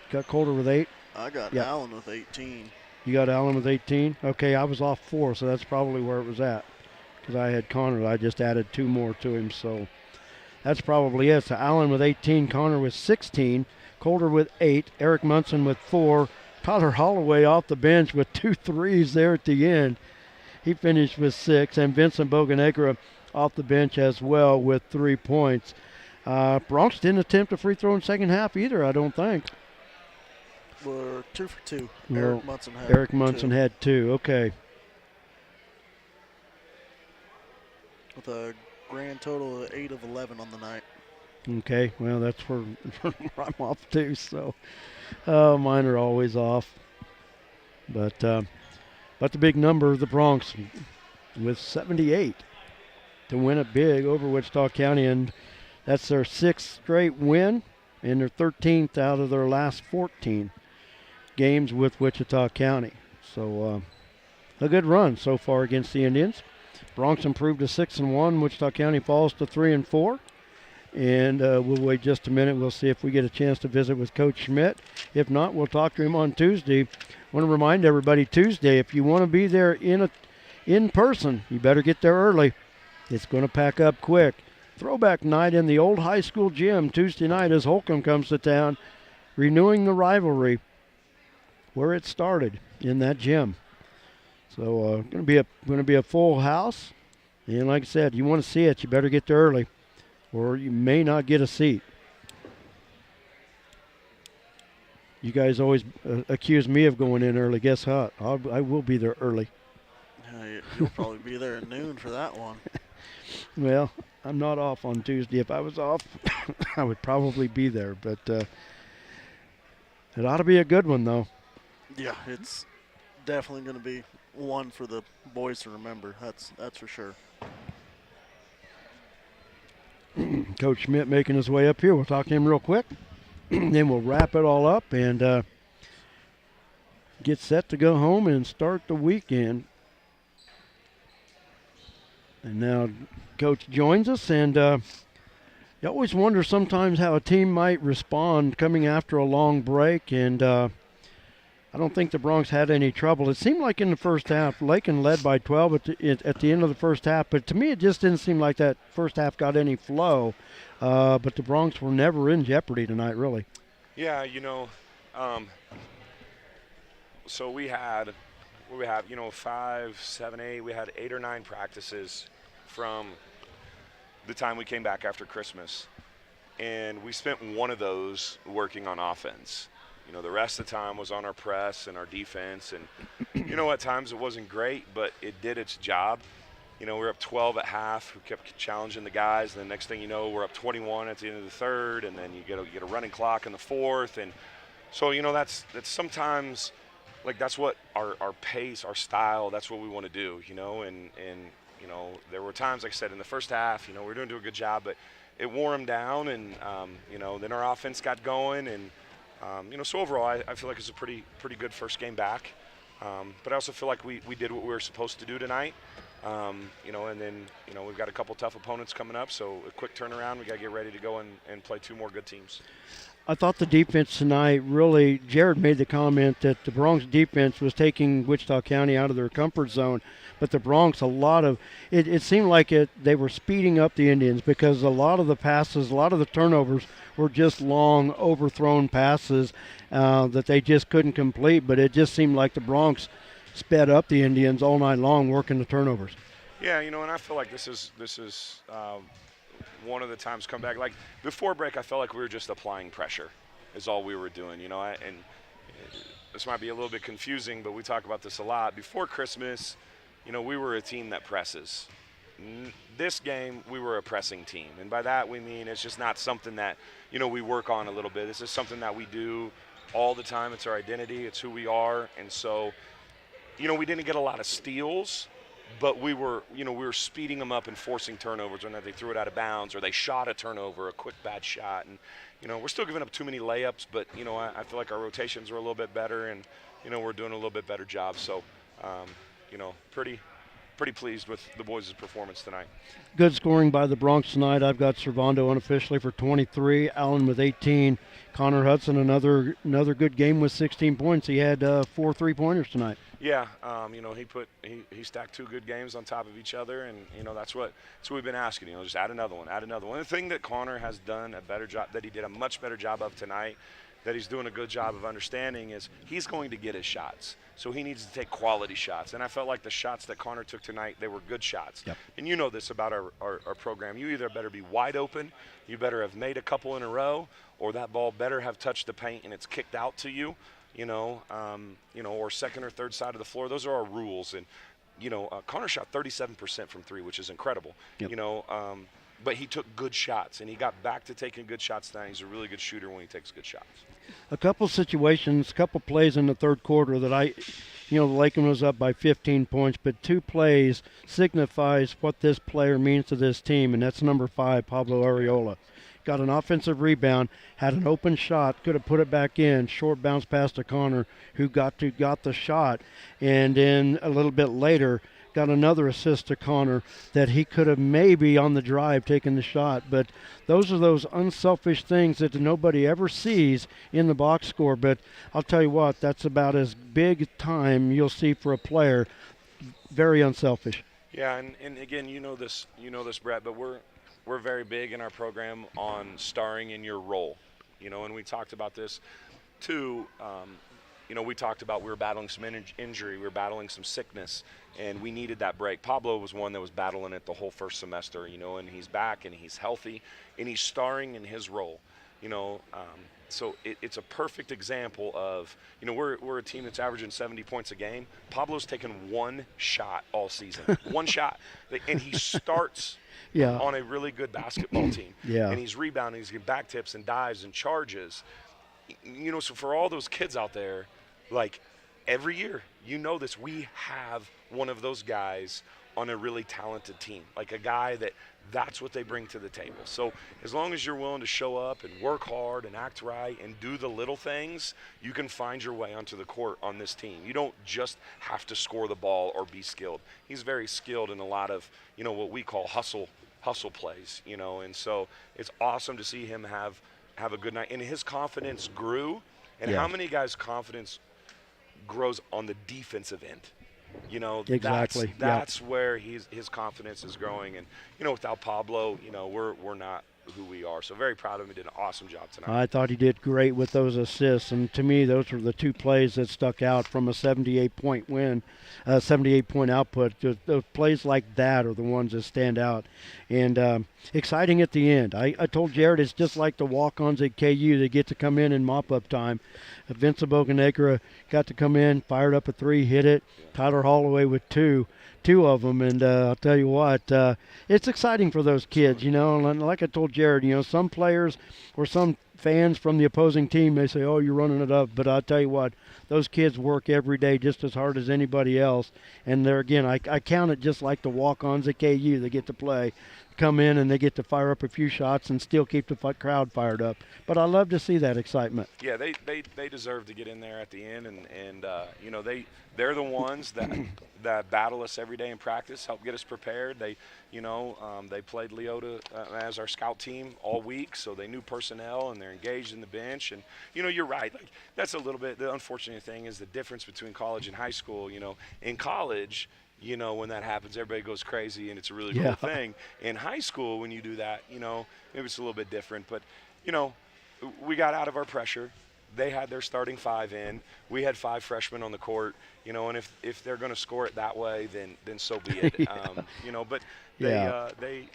Got Colter with 8? I got Allen with 18. You got Allen with 18? Okay, I was off 4, so that's probably where it was at. Because I had Connor. I just added 2 more to him. So That's probably it. So Allen with 18, Connor with 16, Coulter with 8, Eric Munson with 4, Tyler Holloway off the bench with 2 threes there at the end. He finished with 6, and Vincent Bocanegra off the bench as well with 3 points. Bronx didn't attempt a free throw in second half either, I don't think. We're 2 for 2. Well, Eric Munson had 2. Okay. With a grand total of 8 of 11 on the night. Okay, well, that's where I'm off too, so mine are always off. But the big number of the Bronx with 78 to win it big over Wichita County, and that's their 6th straight win and their 13th out of their last 14 games with Wichita County. So a good run so far against the Indians. Bronx improved to 6-1. Wichita County falls to 3-4. And we'll wait just a minute. We'll see if we get a chance to visit with Coach Schmidt. If not, we'll talk to him on Tuesday. I want to remind everybody, Tuesday, if you want to be there in person, you better get there early. It's going to pack up quick. Throwback night in the old high school gym Tuesday night as Holcomb comes to town, renewing the rivalry where it started in that gym. So going to be a full house. And like I said, you want to see it, you better get there early, or you may not get a seat. You guys always accuse me of going in early. Guess what? I will be there early. You'll probably be there at noon for that one. Well, I'm not off on Tuesday. If I was off, I would probably be there. But it ought to be a good one, though. Yeah, it's definitely going to be one for the boys to remember. That's for sure. Coach Schmidt making his way up here. We'll talk to him real quick. Then we'll wrap it all up and get set to go home and start the weekend. And now Coach joins us, and you always wonder sometimes how a team might respond coming after a long break, and I don't think the Bronx had any trouble. It seemed like in the first half, Lakin led by 12 at the end of the first half, but to me it just didn't seem like that first half got any flow. But the Bronx were never in jeopardy tonight, really. Yeah, so we had 5, 7, 8. We had 8 or 9 practices from the time we came back after Christmas, and we spent one of those working on offense. The rest of the time was on our press and our defense, and at times it wasn't great, but it did its job. We were up 12 at half. We kept challenging the guys, and the next thing you know, we're up 21 at the end of the third, and then you get a running clock in the fourth, and so that's sometimes that's what our pace, our style, that's what we want to do, and there were times, like I said, in the first half, we were doing a good job, but it wore them down, and then our offense got going, and so overall, I feel like it's a pretty good first game back. But I also feel like we did what we were supposed to do tonight. And then, we've got a couple tough opponents coming up, so a quick turnaround. We got to get ready to go and play 2 more good teams. I thought the defense tonight really, Jared made the comment that the Bronx defense was taking Wichita County out of their comfort zone, but the Bronx, it seemed like they were speeding up the Indians because a lot of the passes, a lot of the turnovers were just long, overthrown passes that they just couldn't complete, but it just seemed like the Bronx sped up the Indians all night long working the turnovers. Yeah, and I feel like this is one of the times come back. Like before break, I felt like we were just applying pressure is all we were doing, and this might be a little bit confusing, but we talk about this a lot. Before Christmas, we were a team that presses. This game, we were a pressing team, and by that we mean it's just not something that, we work on a little bit. This is something that we do all the time. It's our identity. It's who we are, and so, we didn't get a lot of steals, but we were speeding them up and forcing turnovers when they threw it out of bounds or they shot a turnover, a quick bad shot. And, we're still giving up too many layups, but, I feel like our rotations were a little bit better and, we're doing a little bit better job. So, pretty pleased with the boys' performance tonight. Good scoring by the Bronx tonight. I've got Servando unofficially for 23, Allen with 18. Connor Hudson, another good game with 16 points. He had 4 3-pointers tonight. Yeah, he stacked 2 good games on top of each other, and that's what we've been asking. Just add another one, add another one. The thing that Connor has done a better job, that he did a much better job of tonight, that he's doing a good job of understanding, is he's going to get his shots. So he needs to take quality shots. And I felt like the shots that Connor took tonight, they were good shots. Yep. And you know this about our program. You either better be wide open, you better have made a couple in a row, or that ball better have touched the paint and it's kicked out to you, or second or third side of the floor. Those are our rules. And, Connor shot 37% from 3, which is incredible. Yep. But he took good shots, and he got back to taking good shots tonight. He's a really good shooter when he takes good shots. A couple situations, a couple plays in the third quarter that the Lakin was up by 15 points, but 2 plays signifies what this player means to this team, and that's number 5, Pablo Arreola. Got an offensive rebound, had an open shot, could have put it back in, short bounce pass to Connor, who got the shot, and then a little bit later got another assist to Connor that he could have maybe on the drive taken the shot. But those are those unselfish things that nobody ever sees in the box score. But I'll tell you what, that's about as big time you'll see for a player. Very unselfish. Yeah, and again, this, Brett, but we're very big in our program on starring in your role. And we talked about this too. We talked about we were battling some injury, we were battling some sickness, and we needed that break. Pablo was one that was battling it the whole first semester, and he's back and he's healthy and he's starring in his role, So it's a perfect example of, we're a team that's averaging 70 points a game. Pablo's taken 1 shot all season, 1 shot, and he starts on a really good basketball team. Yeah. And he's rebounding, he's getting back tips and dives and charges. So for all those kids out there, like every year, this, we have one of those guys on a really talented team, like a guy that's what they bring to the table. So as long as you're willing to show up and work hard and act right and do the little things, you can find your way onto the court on this team. You don't just have to score the ball or be skilled. He's very skilled in a lot of, what we call hustle plays, and so it's awesome to see him have a good night. And his confidence grew. And how many guys' confidence grows on the defensive end? Exactly. That's where his confidence is growing. And, without Pablo, we're not who we are. So very proud of him. He did an awesome job tonight. I thought he did great with those assists. And to me, those were the 2 plays that stuck out from a 78-point win, 78-point output. Those plays like that are the ones that stand out. And exciting at the end. I told Jared it's just like the walk-ons at KU. They get to come in mop-up time. Vincent Bocanegra got to come in, fired up a 3, hit it. Tyler Holloway with 2 of them, and I'll tell you what, it's exciting for those kids, and like I told Jared, some players or some fans from the opposing team may say, oh, you're running it up, but I'll tell you what, those kids work every day just as hard as anybody else, and they're, again, I count it just like the walk-ons at KU. They get to play, come in, and they get to fire up a few shots and still keep the crowd fired up. But I love to see that excitement. Yeah, they deserve to get in there at the end, and they're the ones that battle us every day in practice, help get us prepared. They played Leota as our scout team all week, so they knew personnel and they're engaged in the bench. And you're right. Like, that's a little bit the unfortunate thing is the difference between college and high school. In college, when that happens, everybody goes crazy and it's a really cool thing. In high school, when you do that, maybe it's a little bit different. But we got out of our pressure. They had their starting 5 in. We had 5 freshmen on the court, and if they're going to score it that way, then so be it. But they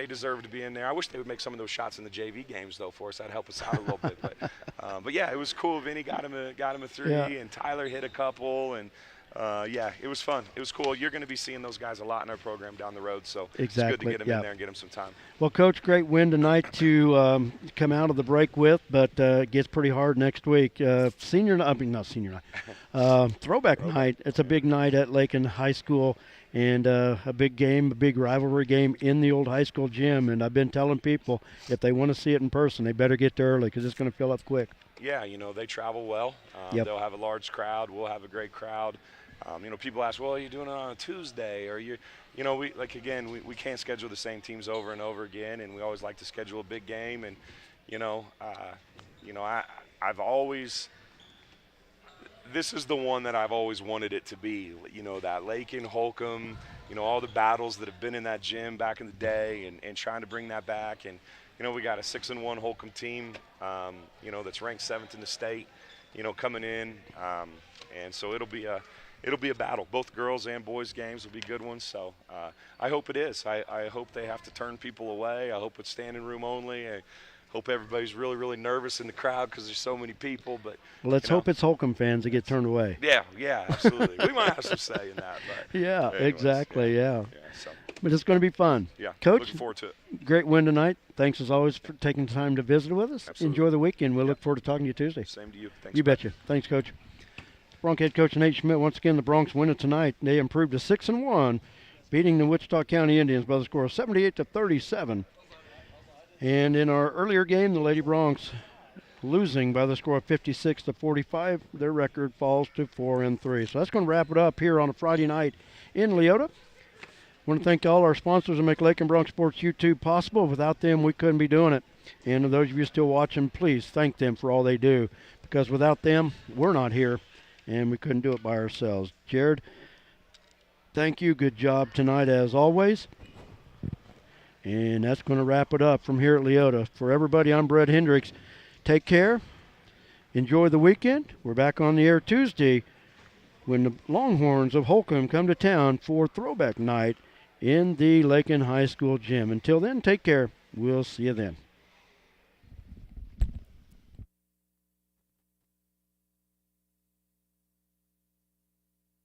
deserve to be in there. I wish they would make some of those shots in the JV games though for us. That'd help us out a little bit. But yeah, it was cool. Vinny got him a 3, and Tyler hit a couple, and it was fun. It was cool. You're going to be seeing those guys a lot in our program down the road, so it's good to get them in there and get them some time. Well, Coach, great win tonight to come out of the break with, but it gets pretty hard next week. Throwback night. It's a big night at Lakin High School, and a big game, a big rivalry game in the old high school gym. And I've been telling people if they want to see it in person, they better get there early because it's going to fill up quick. Yeah, they travel well. They'll have a large crowd. We'll have a great crowd. People ask, well, are you doing it on a Tuesday? Or we can't schedule the same teams over and over again, and we always like to schedule a big game. And, I've always this is the one that I've always wanted it to be. You know, that Lakin, Holcomb, you know, all the battles that have been in that gym back in the day, and trying to bring that back. And you know, we got a 6-1 Holcomb team, you know, that's ranked 7th in the state, you know, coming in, and so it'll be a battle. Both girls and boys games will be good ones. So I hope it is. I hope they have to turn people away. I hope it's standing room only. I hope everybody's really, really nervous in the crowd because there's so many people. But let's hope it's Holcomb fans that get turned away. Yeah, absolutely. We might have some say in that. But yeah, anyways, exactly. Yeah. So. But it's going to be fun. Yeah, Coach, looking forward to it. Great win tonight. Thanks as always for taking the time to visit with us. Absolutely. Enjoy the weekend. We'll look forward to talking to you Tuesday. Same to you. Thanks. You betcha. Thanks, Coach. Bronc head coach Nate Schmidt. Once again, the Broncs winning tonight. They improved to 6-1, beating the Wichita County Indians by the score of 78-37. And in our earlier game, the Lady Broncs losing by the score of 56-45. Their record falls to 4-3. So that's going to wrap it up here on a Friday night in Leota. I want to thank all our sponsors that make Lakin Bronc Sports YouTube possible. Without them, we couldn't be doing it. And to those of you still watching, please thank them for all they do, because without them, we're not here, and we couldn't do it by ourselves. Jared, thank you. Good job tonight as always. And that's going to wrap it up from here at Leota. For everybody, I'm Brett Hendricks. Take care. Enjoy the weekend. We're back on the air Tuesday when the Longhorns of Holcomb come to town for throwback night in the Lakin High School gym. Until then, take care. We'll see you then.